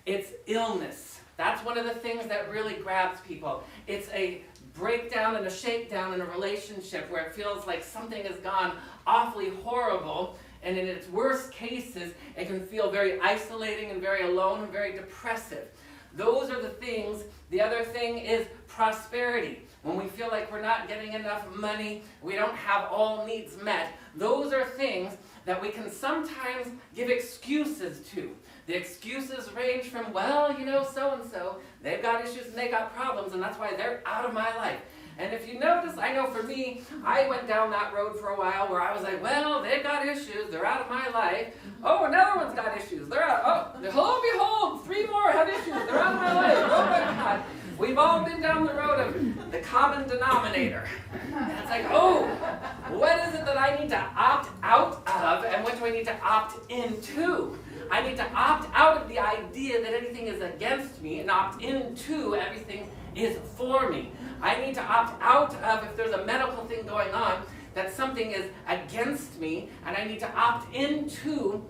It's illness. That's one of the things that really grabs people. It's a breakdown and a shakedown in a relationship where it feels like something has gone awfully horrible, and in its worst cases, it can feel very isolating and very alone and very depressive. Those are the things. The other thing is prosperity. When we feel like we're not getting enough money, we don't have all needs met, those are things that we can sometimes give excuses to. The excuses range from, so-and-so, they've got issues and they got problems, and that's why they're out of my life. And if you notice, I know for me, I went down that road for a while where I was like, they've got issues, they're out of my life. Oh, another one's got issues, they're out. Oh, behold, 3 more have issues, they're out of my life. Oh my God. We've all been down the road of the common denominator. And it's like, what is it that I need to opt out of, and what do I need to opt into? I need to opt out of the idea that anything is against me and opt into everything is for me. I need to opt out of, if there's a medical thing going on, that something is against me, and I need to opt into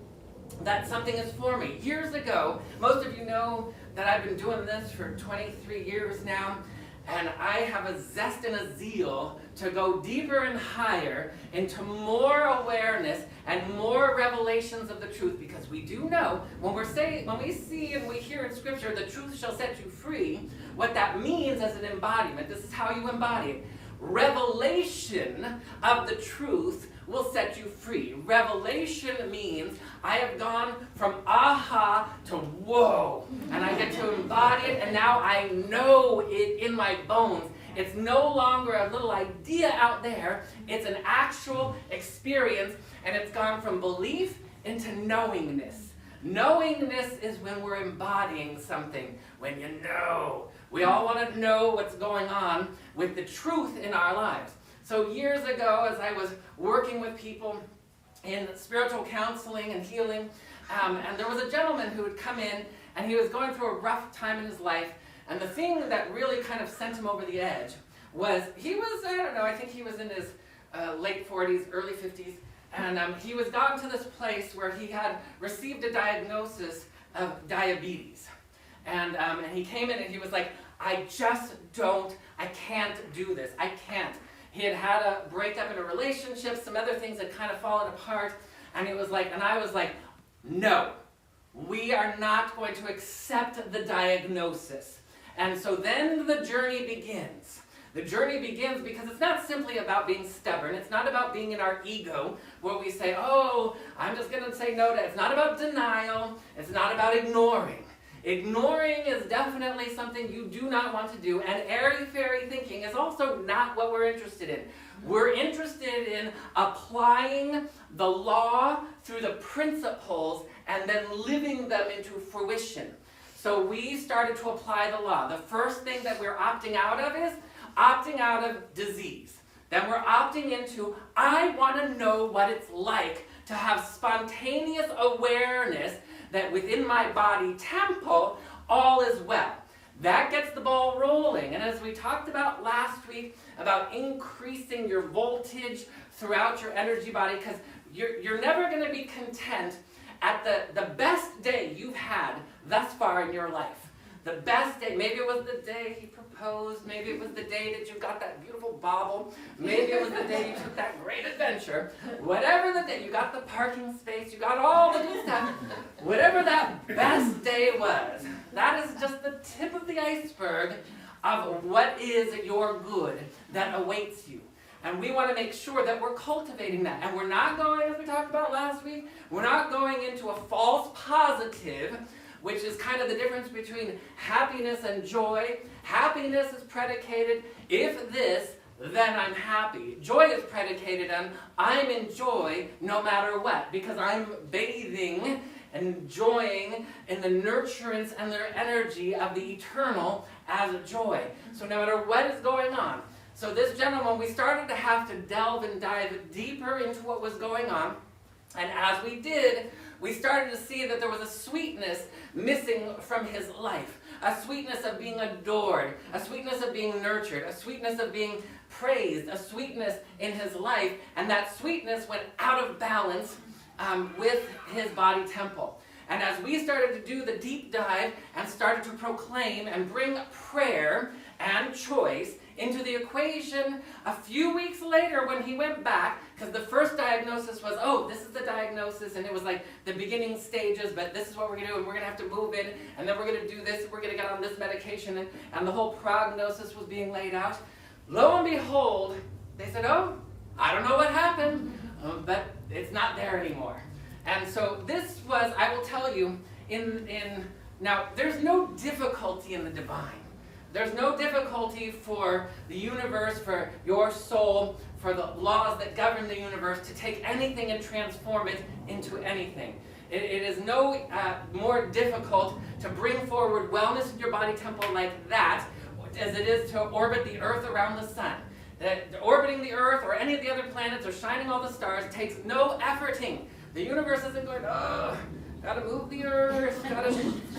that something is for me. Years ago, most of you know that I've been doing this for 23 years now, and I have a zest and a zeal to go deeper and higher into more awareness and more revelations of the truth, because we do know when we see and we hear in Scripture, the truth shall set you free, what that means as an embodiment. This is how you embody it. Revelation of the truth will set you free. Revelation means I have gone from aha to whoa, and I get to embody it, and now I know it in my bones. It's no longer a little idea out there, it's an actual experience, and it's gone from belief into knowingness. Knowingness is when we're embodying something, when you know. We all want to know what's going on with the truth in our lives. So years ago, as I was working with people in spiritual counseling and healing, and there was a gentleman who would come in, and he was going through a rough time in his life, and the thing that really kind of sent him over the edge was, he was, I don't know, I think he was in his late 40s, early 50s, and he was gotten to this place where he had received a diagnosis of diabetes. And he came in and he was like, I can't do this, I can't. He had had a breakup in a relationship, some other things had kind of fallen apart, and he was like, and I was like, no, we are not going to accept the diagnosis. And so then the journey begins. The journey begins because it's not simply about being stubborn. It's not about being in our ego where we say, oh, I'm just going to say no to it. It's not about denial. It's not about ignoring. Ignoring is definitely something you do not want to do, and airy-fairy thinking is also not what we're interested in. We're interested in applying the law through the principles and then living them into fruition. So we started to apply the law. The first thing that we're opting out of is opting out of disease. Then we're opting into, I want to know what it's like to have spontaneous awareness that within my body temple, all is well. That gets the ball rolling. And as we talked about last week, about increasing your voltage throughout your energy body, because you're never going to be content at the best day you've had thus far in your life. The best day, maybe it was the day he proposed, maybe it was the day that you got that beautiful bauble, maybe it was the day you took that great adventure, whatever the day, you got the parking space, you got all the good stuff, whatever that best day was, that is just the tip of the iceberg of what is your good that awaits you. And we want to make sure that we're cultivating that. And we're not going, as we talked about last week, we're not going into a false positive, which is kind of the difference between happiness and joy. Happiness is predicated, if this, then I'm happy. Joy is predicated on, I'm in joy no matter what, because I'm bathing and enjoying in the nurturance and the energy of the eternal as joy. So no matter what is going on. So this gentleman, we started to have to delve and dive deeper into what was going on. And as we did, we started to see that there was a sweetness missing from his life. A sweetness of being adored, a sweetness of being nurtured, a sweetness of being praised, a sweetness in his life. And that sweetness went out of balance with his body temple. And as we started to do the deep dive and started to proclaim and bring prayer and choice into the equation, a few weeks later when he went back, because the first diagnosis was, oh, this is the diagnosis, and it was like the beginning stages, but this is what we're going to do, and we're going to have to move in, and then we're going to do this, and we're going to get on this medication, and the whole prognosis was being laid out. Lo and behold, they said, oh, I don't know what happened, but it's not there anymore. And so this was, I will tell you, now there's no difficulty in the divine. There's no difficulty for the universe, for your soul, for the laws that govern the universe to take anything and transform it into anything. It is no more difficult to bring forward wellness in your body temple like that as it is to orbit the earth around the sun. Orbiting the earth or any of the other planets or shining all the stars takes no efforting. The universe isn't going, oh, gotta move the earth, gotta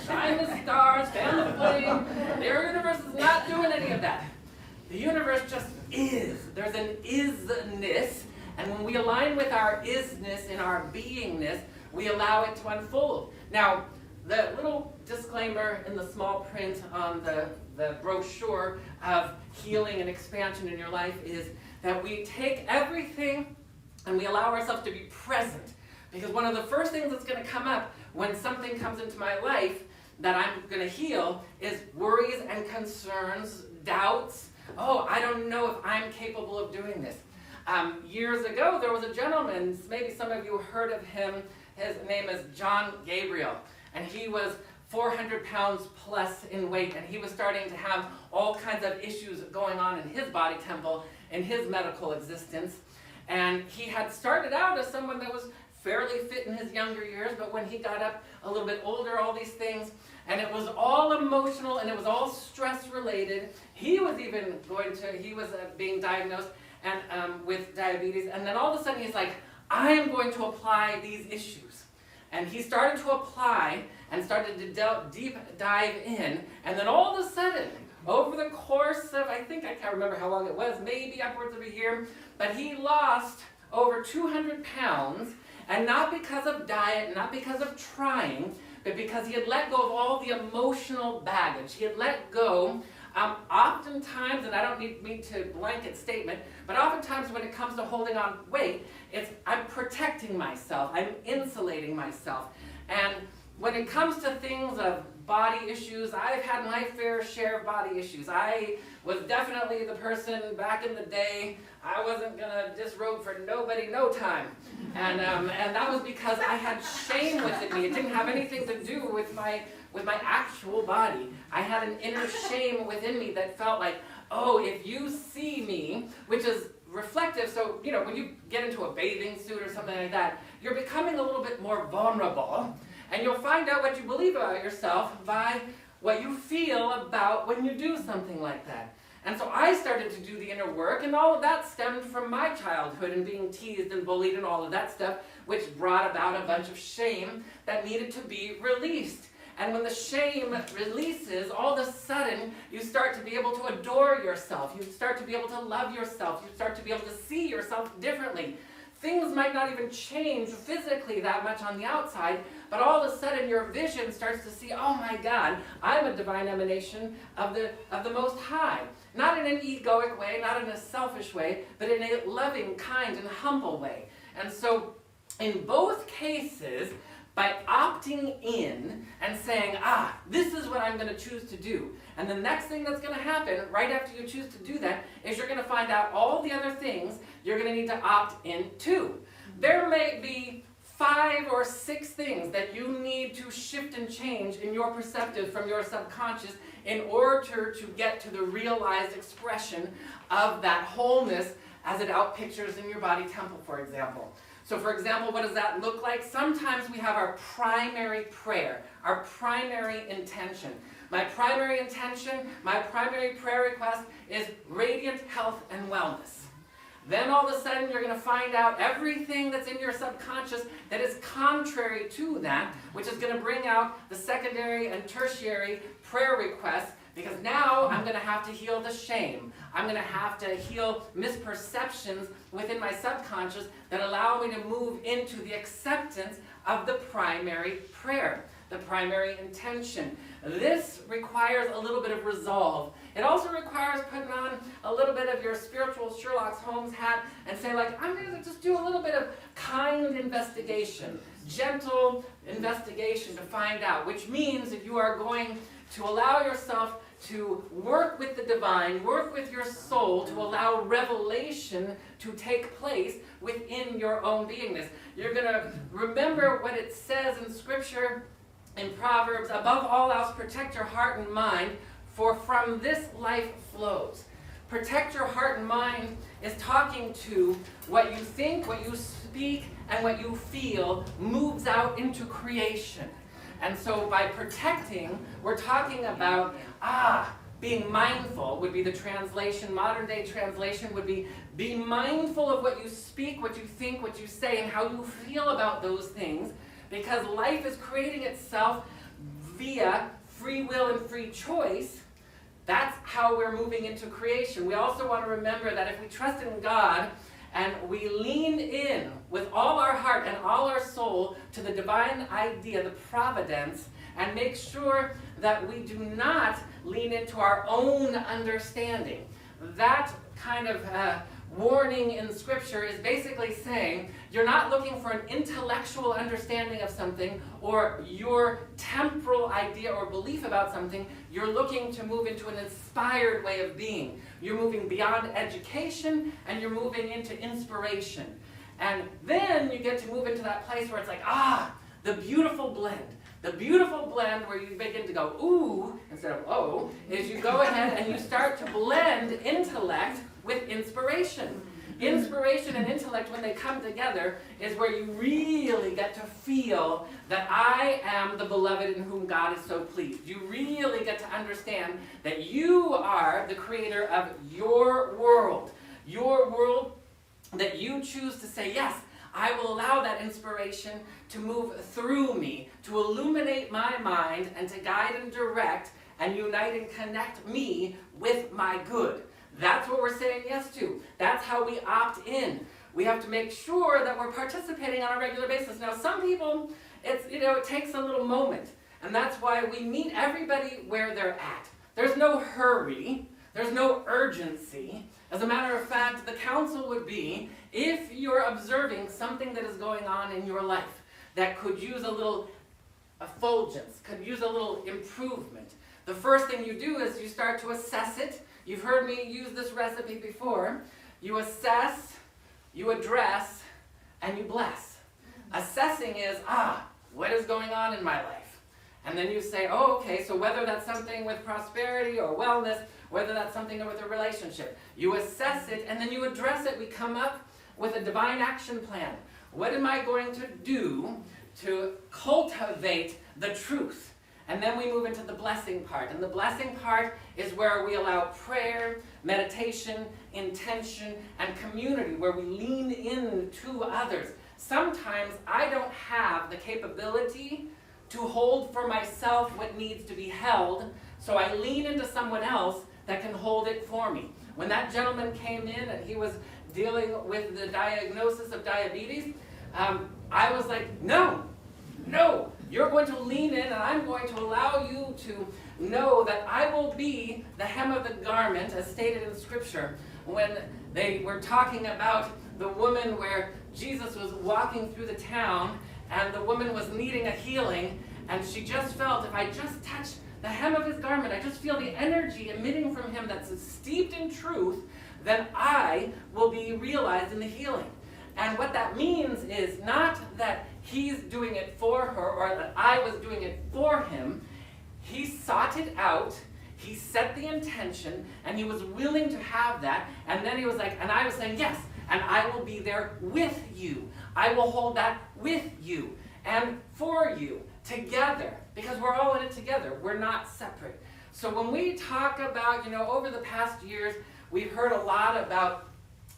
shine the stars, fan the flame. The universe is not doing any of that. The universe just is. There's an isness, and when we align with our isness and our beingness, we allow it to unfold. Now, the little disclaimer in the small print on the brochure of healing and expansion in your life is that we take everything and we allow ourselves to be present. Because one of the first things that's going to come up when something comes into my life that I'm going to heal is worries and concerns, doubts. Oh, I don't know if I'm capable of doing this. Years ago, there was a gentleman, maybe some of you heard of him. His name is John Gabriel, and he was 400 pounds plus in weight, and he was starting to have all kinds of issues going on in his body temple, in his medical existence. And he had started out as someone that was fairly fit in his younger years, but when he got up a little bit older, all these things, and it was all emotional and it was all stress related. He was even being diagnosed and with diabetes, and then all of a sudden he's like, I am going to apply these issues. And he started to apply and started to deep dive in, and then all of a sudden, over the course of, I can't remember how long it was, maybe upwards of a year, but he lost over 200 pounds, and not because of diet, not because of trying, but because he had let go of all the emotional baggage. He had let go, oftentimes, and I don't mean to blanket statement, but oftentimes when it comes to holding on weight, I'm protecting myself, I'm insulating myself. And when it comes to things of body issues, I've had my fair share of body issues. I was definitely the person back in the day, I wasn't gonna disrobe for nobody, no time. And that was because I had shame within me. It didn't have anything to do with my actual body. I had an inner shame within me that felt like, oh, if you see me, which is reflective, so, when you get into a bathing suit or something like that, you're becoming a little bit more vulnerable, and you'll find out what you believe about yourself by what you feel about when you do something like that. And so I started to do the inner work, and all of that stemmed from my childhood and being teased and bullied and all of that stuff, which brought about a bunch of shame that needed to be released. And when the shame releases, all of a sudden, you start to be able to adore yourself. You start to be able to love yourself. You start to be able to see yourself differently. Things might not even change physically that much on the outside, but all of a sudden your vision starts to see, oh my God, I'm a divine emanation of the Most High. Not in an egoic way, not in a selfish way, but in a loving, kind, and humble way. And so, in both cases, by opting in and saying, this is what I'm going to choose to do. And the next thing that's going to happen right after you choose to do that is you're going to find out all the other things you're going to need to opt into. There may be 5 or 6 things that you need to shift and change in your perceptive from your subconscious in order to get to the realized expression of that wholeness as it outpictures in your body temple, for example. So for example, what does that look like? Sometimes we have our primary prayer, our primary intention. My primary intention, my primary prayer request is radiant health and wellness. Then all of a sudden you're going to find out everything that's in your subconscious that is contrary to that, which is going to bring out the secondary and tertiary prayer requests, because now I'm going to have to heal the shame. I'm going to have to heal misperceptions within my subconscious that allow me to move into the acceptance of the primary prayer, the primary intention. This requires a little bit of resolve. It also requires putting on a little bit of your spiritual Sherlock Holmes hat and saying, like, I'm going to just do a little bit of kind investigation, gentle investigation to find out, which means that you are going to allow yourself to work with the divine, work with your soul to allow revelation to take place within your own beingness. You're going to remember what it says in Scripture, in Proverbs, above all else, protect your heart and mind, for from this life flows. Protect your heart and mind is talking to what you think, what you speak, and what you feel moves out into creation. And so by protecting, we're talking about, being mindful would be the translation. Modern day translation would be mindful of what you speak, what you think, what you say, and how you feel about those things. because life is creating itself via free will and free choice. That's how we're moving into creation. We also want to remember that if we trust in God and we lean in with all our heart and all our soul to the divine idea, the providence, and make sure that we do not lean into our own understanding. That kind of warning in Scripture is basically saying you're not looking for an intellectual understanding of something or your temporal idea or belief about something. You're looking to move into an inspired way of being. You're moving beyond education and you're moving into inspiration. And then you get to move into that place where it's like, the beautiful blend. The beautiful blend where you begin to go, ooh, instead of oh, is you go ahead and you start to blend intellect with inspiration. Inspiration and intellect, when they come together, is where you really get to feel that I am the beloved in whom God is so pleased. You really get to understand that you are the creator of your world that you choose to say, yes, I will allow that inspiration to move through me, to illuminate my mind, and to guide and direct and unite and connect me with my good. That's what we're saying yes to. That's how we opt in. We have to make sure that we're participating on a regular basis. Now, some people, it takes a little moment, and that's why we meet everybody where they're at. There's no hurry. There's no urgency. As a matter of fact, the counsel would be, if you're observing something that is going on in your life that could use a little effulgence, could use a little improvement, the first thing you do is you start to assess it. You've heard me use this recipe before. You assess, you address, and you bless. Assessing is, what is going on in my life? And then you say, okay, so whether that's something with prosperity or wellness, whether that's something with a relationship, you assess it and then you address it. We come up with a divine action plan. What am I going to do to cultivate the truth? And then we move into the blessing part. And the blessing part is where we allow prayer, meditation, intention, and community, where we lean in to others. Sometimes I don't have the capability to hold for myself what needs to be held, so I lean into someone else that can hold it for me. When that gentleman came in and he was dealing with the diagnosis of diabetes, I was like, no, you're going to lean in and I'm going to allow you to know that I will be the hem of the garment, as stated in Scripture, when they were talking about the woman where Jesus was walking through the town and the woman was needing a healing, and she just felt, if I just touch the hem of his garment, I just feel the energy emitting from him that's steeped in truth, then I will be realized in the healing. And what that means is not that he's doing it for her or that I was doing it for him. He sought it out, he set the intention, and he was willing to have that. And then he was like, and I was saying, yes, and I will be there with you. I will hold that with you and for you together, because we're all in it together. We're not separate. So when we talk about, over the past years, we've heard a lot about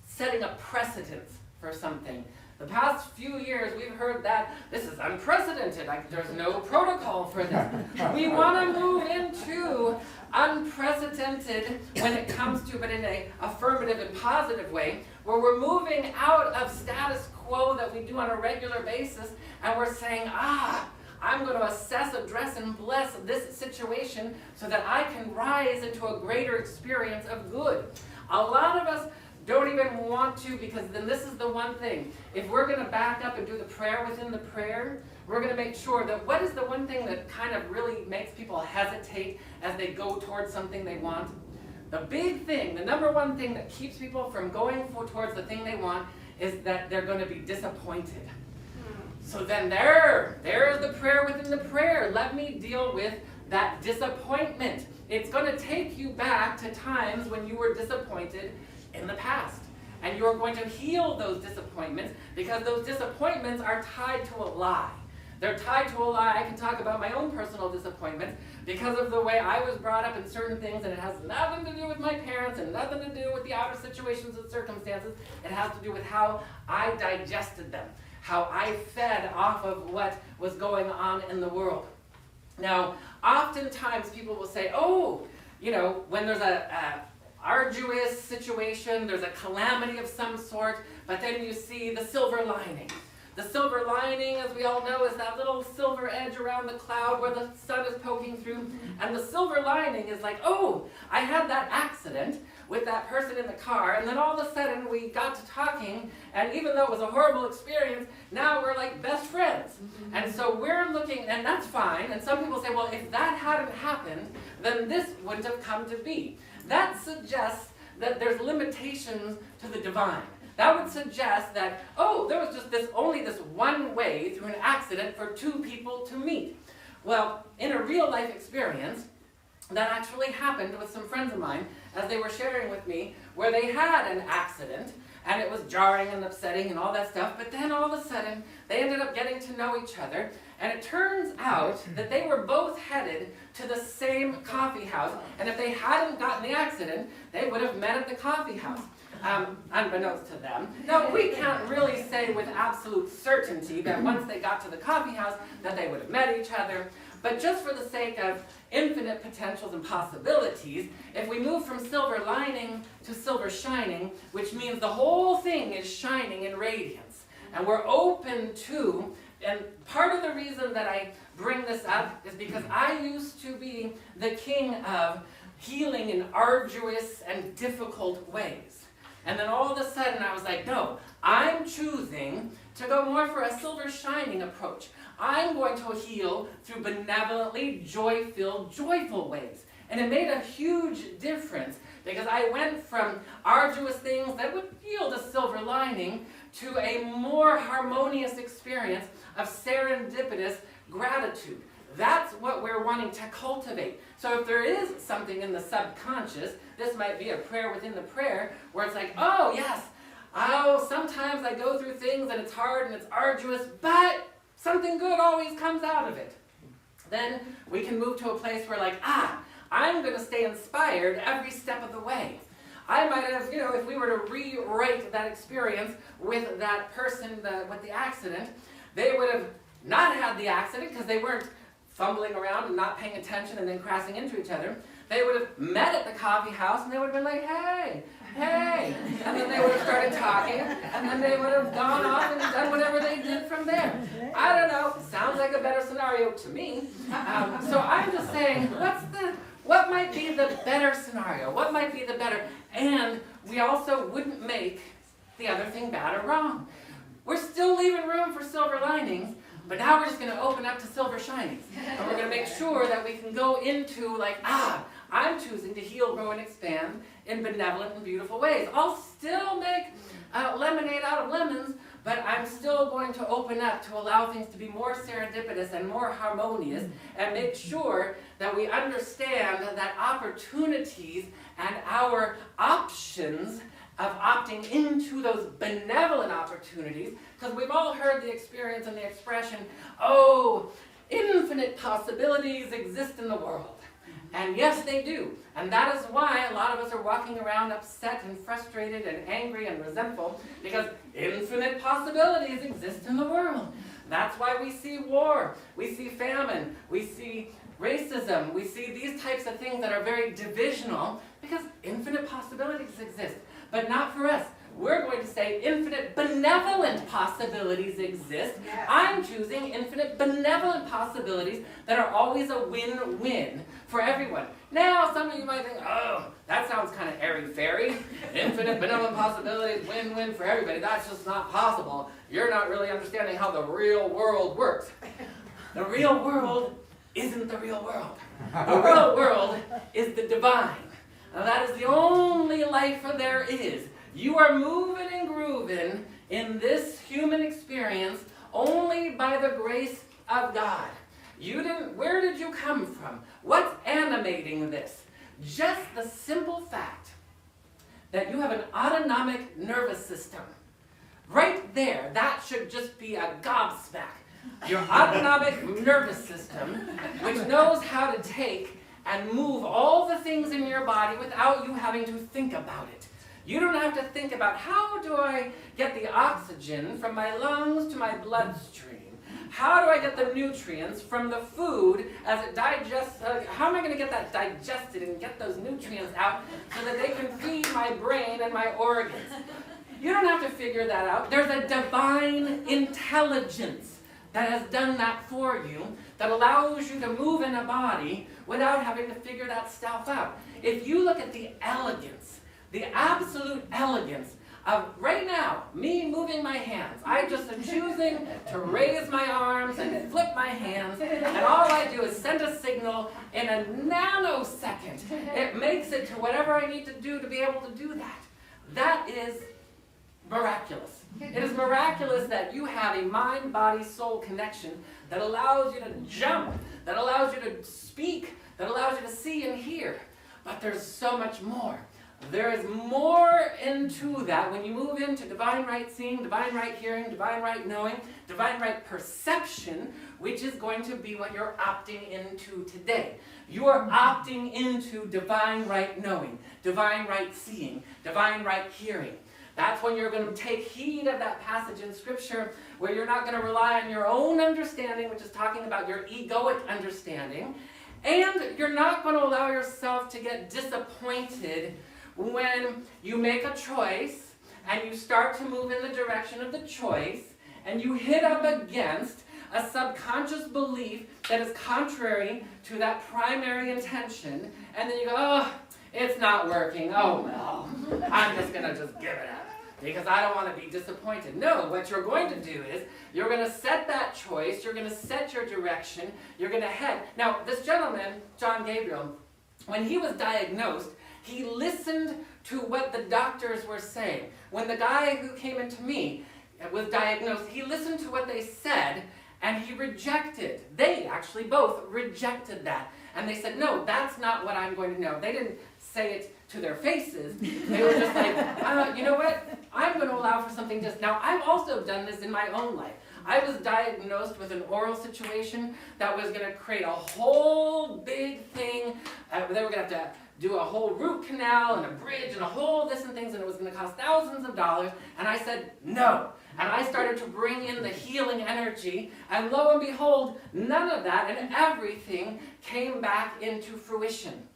setting a precedence for something. The past few years, we've heard that this is unprecedented. There's no protocol for this. We want to move into unprecedented when it comes to, but in an affirmative and positive way, where we're moving out of status quo that we do on a regular basis, and we're saying, I'm going to assess, address, and bless this situation so that I can rise into a greater experience of good. A lot of us don't even want to, because then this is the one thing. If we're going to back up and do the prayer within the prayer, we're going to make sure that what is the one thing that kind of really makes people hesitate as they go towards something they want? The big thing, the number one thing that keeps people from going towards the thing they want is that they're going to be disappointed. So then there's the prayer within the prayer. Let me deal with that disappointment. It's going to take you back to times when you were disappointed in the past. And you're going to heal those disappointments, because those disappointments are tied to a lie. They're tied to a lie. I can talk about my own personal disappointments because of the way I was brought up in certain things, and it has nothing to do with my parents and nothing to do with the outer situations and circumstances. It has to do with how I digested them, how I fed off of what was going on in the world. Now, oftentimes people will say, oh, you know, when there's a arduous situation, there's a calamity of some sort, but then you see the silver lining. The silver lining, as we all know, is that little silver edge around the cloud where the sun is poking through. And the silver lining is like, oh, I had that accident with that person in the car, and then all of a sudden we got to talking, and even though it was a horrible experience, now we're like best friends. And so we're looking, and that's fine. And some people say, well, if that hadn't happened, then this wouldn't have come to be. That suggests that there's limitations to the divine. That would suggest that, oh, there was just only this one way through an accident for two people to meet. Well, in a real life experience, that actually happened with some friends of mine as they were sharing with me where they had an accident and it was jarring and upsetting and all that stuff, but then all of a sudden they ended up getting to know each other, and it turns out that they were both headed to the same coffee house, and if they hadn't gotten the accident, they would have met at the coffee house. Unbeknownst to them. Now, we can't really say with absolute certainty that once they got to the coffee house that they would have met each other, but just for the sake of infinite potentials and possibilities, if we move from silver lining to silver shining, which means the whole thing is shining in radiance, and we're open to, and part of the reason that I bring this up is because I used to be the king of healing in arduous and difficult ways. And then all of a sudden I was like, no, I'm choosing to go more for a silver shining approach. I'm going to heal through benevolently joy-filled, joyful ways. And it made a huge difference because I went from arduous things that would yield a silver lining to a more harmonious experience of serendipitous gratitude. That's what we're wanting to cultivate. So if there is something in the subconscious, this might be a prayer within the prayer, where it's like, oh yes, oh, sometimes I go through things and it's hard and it's arduous, but something good always comes out of it. Then we can move to a place where like, I'm going to stay inspired every step of the way. I might have, you know, if we were to rewrite that experience with that person with the accident, they would have not had the accident because they weren't fumbling around and not paying attention and then crashing into each other. They would have met at the coffee house and they would have been like, hey, and then they would have started talking, and then they would have gone off and done whatever they did from there. I don't know, sounds like a better scenario to me. So I'm just saying, what might be the better scenario? What might be the better? And we also wouldn't make the other thing bad or wrong. We're still leaving room for silver linings, but now we're just going to open up to silver shinings. And we're going to make sure that we can go into like, I'm choosing to heal, grow, and expand in benevolent and beautiful ways. I'll still make lemonade out of lemons, but I'm still going to open up to allow things to be more serendipitous and more harmonious, and make sure that we understand that opportunities and our options of opting into those benevolent opportunities, because we've all heard the experience and the expression, oh, infinite possibilities exist in the world. And yes, they do. And that is why a lot of us are walking around upset and frustrated and angry and resentful, because infinite possibilities exist in the world. That's why we see war, we see famine, we see racism, we see these types of things that are very divisional, because infinite possibilities exist. But not for us. We're going to say infinite benevolent possibilities exist. Yes. I'm choosing infinite benevolent possibilities that are always a win-win for everyone. Now, some of you might think, oh, that sounds kind of airy-fairy. Infinite benevolent possibilities, win-win for everybody. That's just not possible. You're not really understanding how the real world works. The real world isn't the real world. The real world is the divine. Now, that is the only life there is. You are moving and grooving in this human experience only by the grace of God. Where did you come from? What's animating this? Just the simple fact that you have an autonomic nervous system. Right there, that should just be a gobsmack. Your autonomic nervous system, which knows how to take and move all the things in your body without you having to think about it. You don't have to think about how do I get the oxygen from my lungs to my bloodstream? How do I get the nutrients from the food as it digests? How am I going to get that digested and get those nutrients out so that they can feed my brain and my organs? You don't have to figure that out. There's a divine intelligence that has done that for you, that allows you to move in a body without having to figure that stuff out. If you look at the elegance, the absolute elegance of right now, me moving my hands, I just am choosing to raise my arms and flip my hands, and all I do is send a signal in a nanosecond. It makes it to whatever I need to do to be able to do that. That is miraculous. It is miraculous that you have a mind, body, soul connection that allows you to jump, that allows you to speak, that allows you to see and hear. But there's so much more. There is more into that when you move into divine right seeing, divine right hearing, divine right knowing, divine right perception, which is going to be what you're opting into today. You are opting into divine right knowing, divine right seeing, divine right hearing. That's when you're going to take heed of that passage in Scripture where you're not going to rely on your own understanding, which is talking about your egoic understanding, and you're not going to allow yourself to get disappointed when you make a choice and you start to move in the direction of the choice and you hit up against a subconscious belief that is contrary to that primary intention, and then you go, oh, it's not working, oh well, I'm just going to just give it up because I don't want to be disappointed. No, what you're going to do is you're going to set that choice, you're going to set your direction, you're going to head. Now, this gentleman, John Gabriel, when he was diagnosed, he listened to what the doctors were saying. When the guy who came into me was diagnosed, he listened to what they said and he rejected. They actually both rejected that. And they said, no, that's not what I'm going to know. They didn't say it to their faces. They were just like, you know what? I'm going to allow for something just. Now, I've also done this in my own life. I was diagnosed with an oral situation that was going to create a whole big thing. They were going to have to do a whole root canal and a bridge and a whole this and things, and it was going to cost thousands of dollars. And I said, no. And I started to bring in the healing energy, and lo and behold, none of that and everything came back into fruition.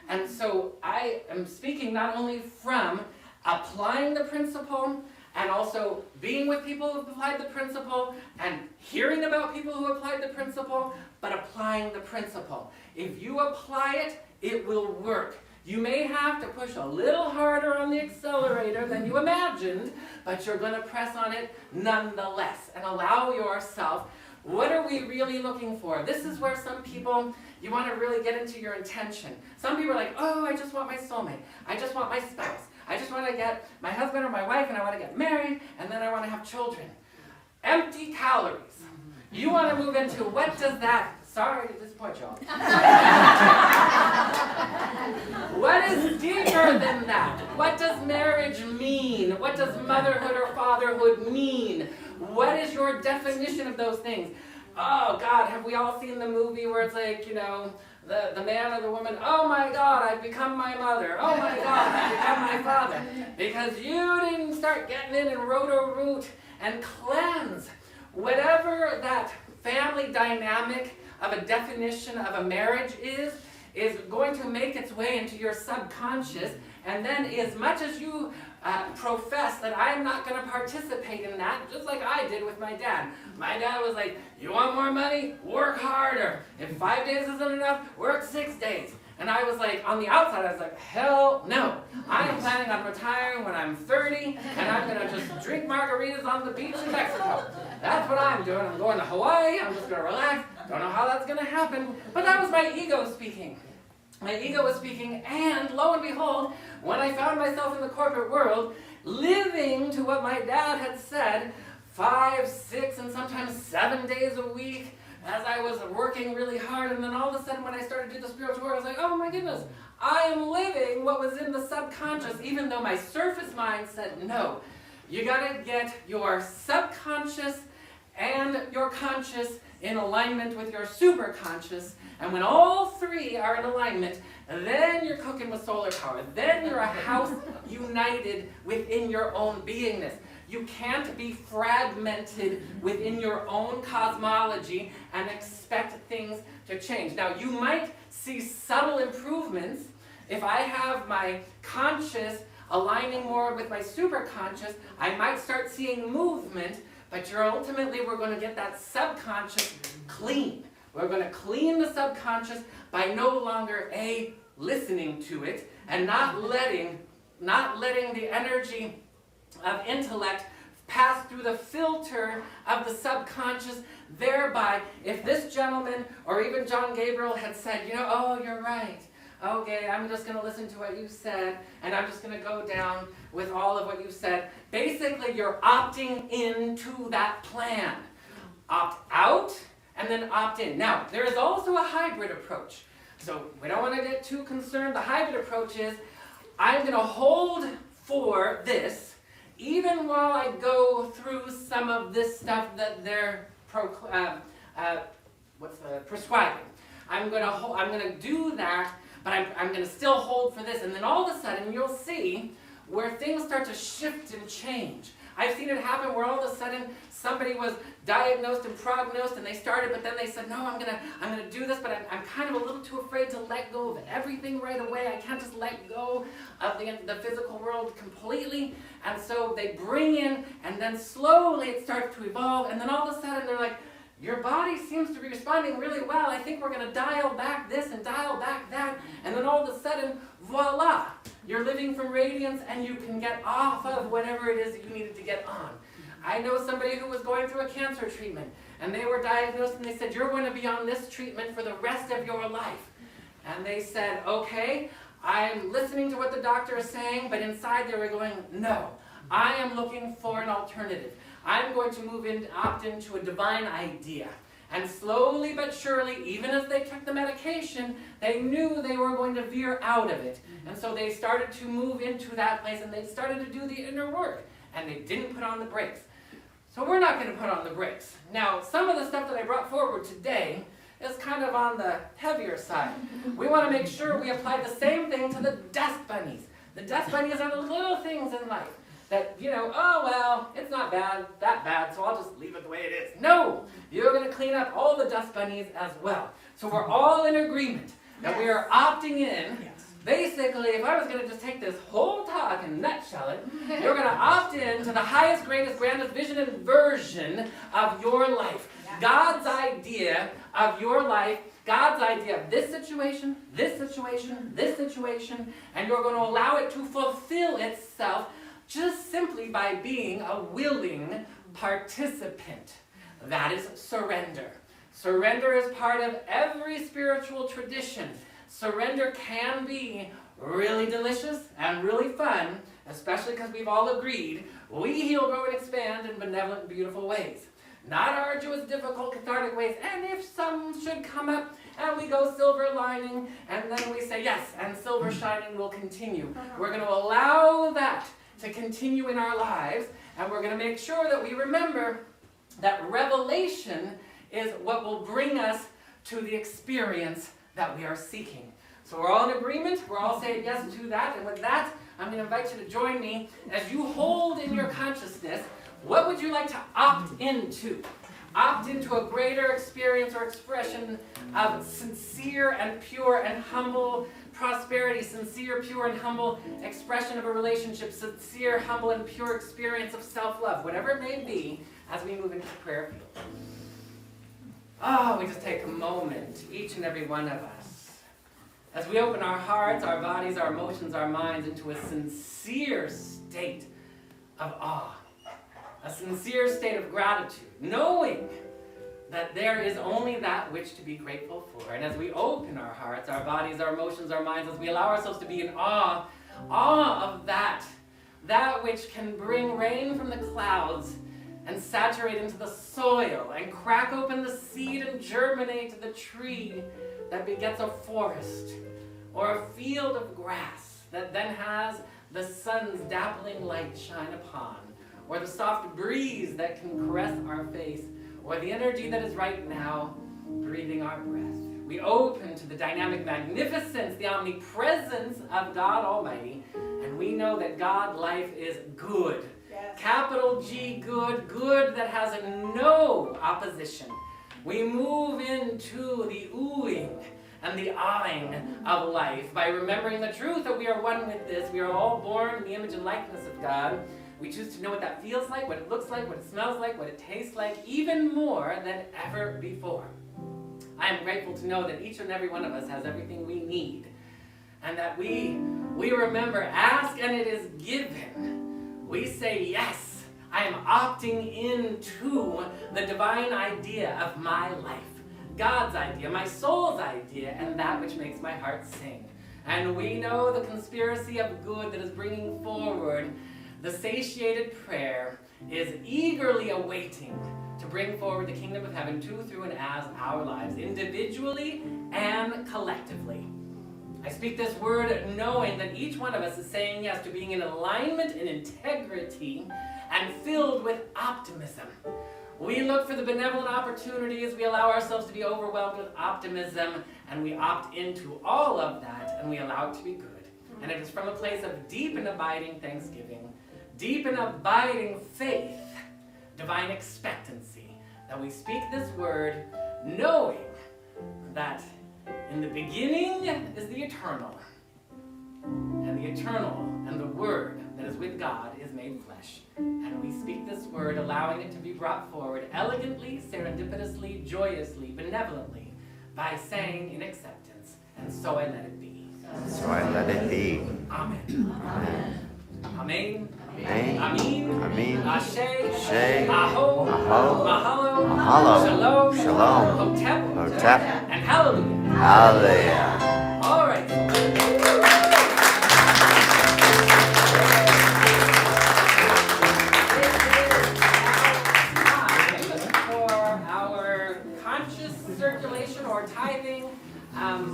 And so I am speaking not only from applying the principle and also being with people who have applied the principle and hearing about people who applied the principle, but applying the principle. If you apply it, it will work. You may have to push a little harder on the accelerator than you imagined, but you're going to press on it nonetheless and allow yourself. What are we really looking for? This is where some people, you want to really get into your intention. Some people are like, oh, I just want my soulmate. I just want my spouse. I just want to get my husband or my wife, and I want to get married, and then I want to have children. Empty calories. You want to move into what does that, sorry to disappoint y'all. What is deeper than that? What does marriage mean? What does motherhood or fatherhood mean? What is your definition of those things? Oh God, have we all seen the movie where it's like, you know, the man or the woman, oh my God, I've become my mother. Oh my God, I've become my father. Because you didn't start getting in and roto-root and cleanse. Whatever that family dynamic of a definition of a marriage is going to make its way into your subconscious, and then as much as you profess that I'm not going to participate in that, just like I did with my dad. My dad was like, you want more money? Work harder. If 5 days isn't enough, work 6 days. And I was like, on the outside, I was like, hell no. I am planning on retiring when I'm 30, and I'm going to just drink margaritas on the beach in Mexico. That's what I'm doing. I'm going to Hawaii. I'm just going to relax. Don't know how that's going to happen. But that was my ego speaking. My ego was speaking, and lo and behold, when I found myself in the corporate world, living to what my dad had said 5, 6, and sometimes 7 days a week, as I was working really hard, and then all of a sudden when I started to do the spiritual work, I was like, oh my goodness, I am living what was in the subconscious, even though my surface mind said no. You gotta get your subconscious and your conscious in alignment with your superconscious, and when all three are in alignment, then you're cooking with solar power. Then you're a house united within your own beingness. You can't be fragmented within your own cosmology and expect things to change. Now, you might see subtle improvements if I have my conscious aligning more with my superconscious. I might start seeing movement, but ultimately we're going to get that subconscious clean. We're going to clean the subconscious by no longer listening to it and not letting the energy of intellect pass through the filter of the subconscious. Thereby, if this gentleman or even John Gabriel had said, oh, you're right. Okay, I'm just going to listen to what you said, and I'm just going to go down with all of what you said. Basically, you're opting into that plan. Opt out, and then opt in. Now, there is also a hybrid approach. So we don't want to get too concerned. The hybrid approach is, I'm going to hold for this, even while I go through some of this stuff that they're prescribing. I'm going to do that, but I'm going to still hold for this. And then all of a sudden, you'll see where things start to shift and change. I've seen it happen where all of a sudden somebody was diagnosed and prognosed, and they started, but then they said, no, I'm gonna do this, but I'm kind of a little too afraid to let go of everything right away. I can't just let go of the physical world completely. And so they bring in, and then slowly it starts to evolve, and then all of a sudden they're like, your body seems to be responding really well. I think we're going to dial back this and dial back that. And then all of a sudden, voila, you're living from radiance and you can get off of whatever it is that you needed to get on. I know somebody who was going through a cancer treatment, and they were diagnosed and they said, you're going to be on this treatment for the rest of your life. And they said, okay, I'm listening to what the doctor is saying, but inside they were going, no, I am looking for an alternative. I'm going to opt into a divine idea. And slowly but surely, even as they took the medication, they knew they were going to veer out of it. And so they started to move into that place, and they started to do the inner work. And they didn't put on the brakes. So we're not going to put on the brakes. Now, some of the stuff that I brought forward today is kind of on the heavier side. We want to make sure we apply the same thing to the dust bunnies. The dust bunnies are the little things in life that, oh, well, it's not that bad, so I'll just leave it the way it is. No! You're going to clean up all the dust bunnies as well. So we're all in agreement that we are opting in. Basically, if I was going to just take this whole talk and nutshell it, you're going to opt in to the highest, greatest, grandest vision and version of your life. God's idea of your life, God's idea of this situation, this situation, this situation, and you're going to allow it to fulfill itself just simply by being a willing participant. That is surrender. Surrender is part of every spiritual tradition. Surrender can be really delicious and really fun, especially because we've all agreed we heal, grow, and expand in benevolent, beautiful ways. Not arduous, difficult, cathartic ways. And if some should come up and we go silver lining, and then we say yes, and silver shining will continue. We're going to allow that to continue in our lives, and we're going to make sure that we remember that revelation is what will bring us to the experience that we are seeking. So we're all in agreement, we're all saying yes to that, and with that, I'm going to invite you to join me as you hold in your consciousness, what would you like to opt into? Opt into a greater experience or expression of sincere and pure and humble prosperity, sincere, pure, and humble expression of a relationship, sincere, humble, and pure experience of self-love, whatever it may be, as we move into the prayer field. Oh, we just take a moment, each and every one of us, as we open our hearts, our bodies, our emotions, our minds into a sincere state of awe, a sincere state of gratitude, knowing that there is only that which to be grateful for. And as we open our hearts, our bodies, our emotions, our minds, as we allow ourselves to be in awe of that which can bring rain from the clouds and saturate into the soil and crack open the seed and germinate the tree that begets a forest or a field of grass that then has the sun's dappling light shine upon, or the soft breeze that can caress our face, or the energy that is right now breathing our breath. We open to the dynamic magnificence, the omnipresence of God Almighty, and we know that God life is good. Yes. Capital G, good, good that has no opposition. We move into the oohing and the ahhing of life by remembering the truth that we are one with this. We are all born in the image and likeness of God. We choose to know what that feels like, what it looks like, what it smells like, what it tastes like, even more than ever before. I am grateful to know that each and every one of us has everything we need, and that we remember, ask and it is given. We say, yes, I am opting into the divine idea of my life, God's idea, my soul's idea, and that which makes my heart sing. And we know the conspiracy of good that is bringing forward the satiated prayer is eagerly awaiting to bring forward the kingdom of heaven to, through, and as our lives, individually and collectively. I speak this word knowing that each one of us is saying yes to being in alignment and integrity and filled with optimism. We look for the benevolent opportunities, we allow ourselves to be overwhelmed with optimism, and we opt into all of that, and we allow it to be good. And it is from a place of deep and abiding thanksgiving, deep and abiding faith, divine expectancy, that we speak this word knowing that in the beginning is the eternal, and the eternal and the word that is with God is made flesh. And we speak this word, allowing it to be brought forward elegantly, serendipitously, joyously, benevolently, by saying in acceptance, and so I let it be. So I let it be. Amen. Amen. Amen. Amen. Amin. Amen. Ashe. Ashe. Aho. Aho. Mahalo. Mahalo. Shalom. Shalom. Hotep. Hotep. And hallelujah. Hallelujah. All right. This is now time for our conscious circulation or tithing.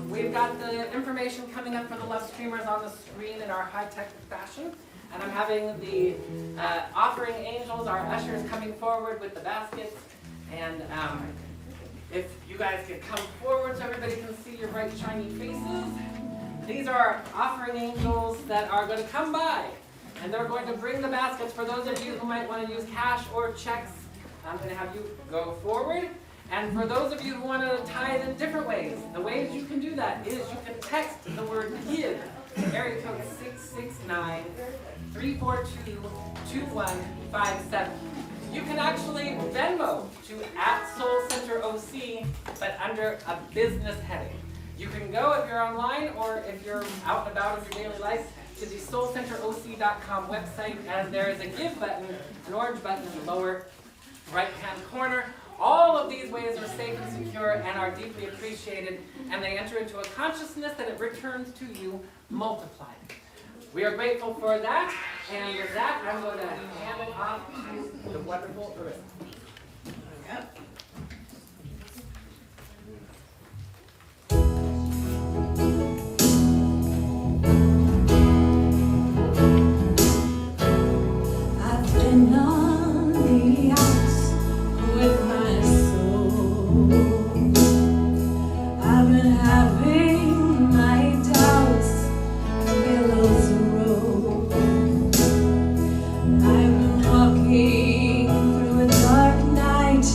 We've got the information coming up for the love streamers on the screen in our high-tech fashion. And I'm having the offering angels, our ushers, coming forward with the baskets. And if you guys could come forward so everybody can see your bright, shiny faces. These are offering angels that are going to come by. And they're going to bring the baskets. For those of you who might want to use cash or checks, I'm going to have you go forward. And for those of you who want to tithe in different ways, the ways you can do that is you can text the word GIVE to area code 669-342-2157. You can actually Venmo to @SoulCenterOC, but under a business heading. You can go if you're online or if you're out and about in your daily life to the SoulCenterOC.com website, and there is a Give button, an orange button in the lower right-hand corner. All of these ways are safe and secure and are deeply appreciated, and they enter into a consciousness that it returns to you multiplied. We are grateful for that, and with that, I'm going to hand it off to the wonderful Arissa. Yep. I've been on the outs with my soul. I've been having my doubts, billows roll. I've been walking through a dark night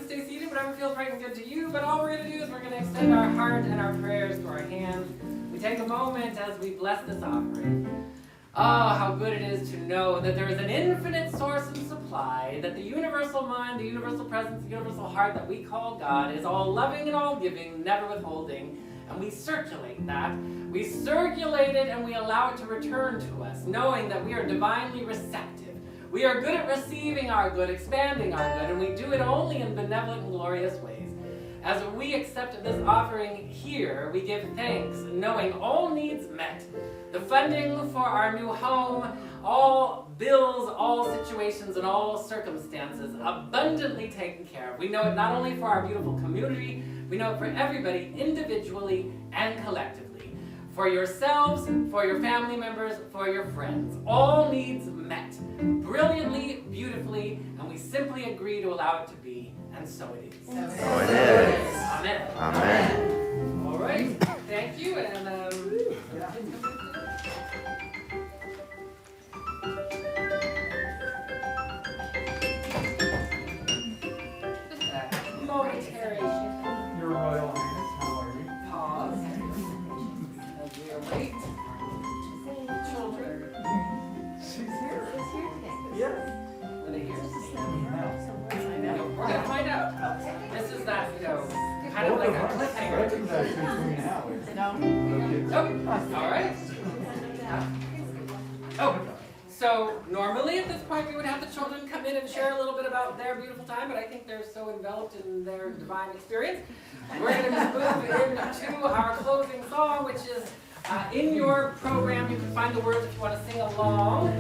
stay seated, whatever feels right and good to you. But all we're going to do is we're going to extend our heart and our prayers to our hands. We take a moment as we bless this offering. Oh, how good it is to know that there is an infinite source and supply, that the universal mind, the universal presence, the universal heart that we call God is all loving and all giving, never withholding. And we circulate that. We circulate it and we allow it to return to us, knowing that we are divinely receptive. We are good at receiving our good, expanding our good, and we do it only in benevolent and glorious ways. As we accept this offering here, we give thanks, knowing all needs met. The funding for our new home, all bills, all situations, and all circumstances abundantly taken care of. We know it not only for our beautiful community, we know it for everybody individually and collectively. For yourselves, for your family members, for your friends. All needs met. Brilliantly, beautifully, and we simply agree to allow it to be, and so it is. So it is. Amen. Amen. All right. Thank you, and just a momentary Your Royal Highness, how are you? pause as we await children. She's here. Yes. Are they here? We're gonna find out. This is that, kind of like a cliffhanger. Recognize between hours. Oh, all right. Oh, so normally at this point we would have the children come in and share a little bit about their beautiful time, but I think they're so enveloped in their divine experience. We're going to just move into our closing song, which is in your program. You can find the words if you want to sing along.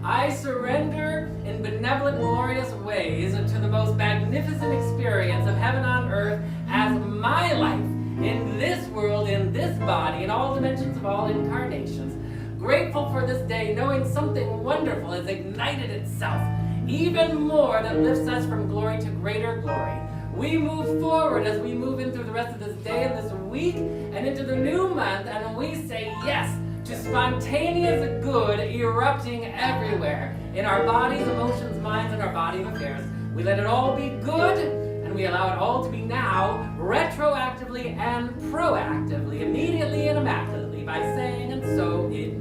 I surrender in benevolent, glorious ways to the most magnificent experience of heaven on earth as my life in this world, in this body, in all dimensions of all incarnations. Grateful for this day, knowing something wonderful has ignited itself, even more that lifts us from glory to greater glory. We move forward as we move in through the rest of this day and this week and into the new month, and we say yes to spontaneous good erupting everywhere in our bodies, emotions, minds, and our body of affairs. We let it all be good, and we allow it all to be now, retroactively and proactively, immediately and immaculately, by saying, and so it is.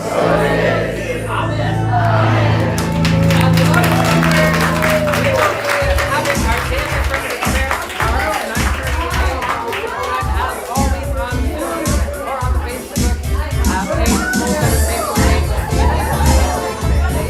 So it is. Amen. Amen.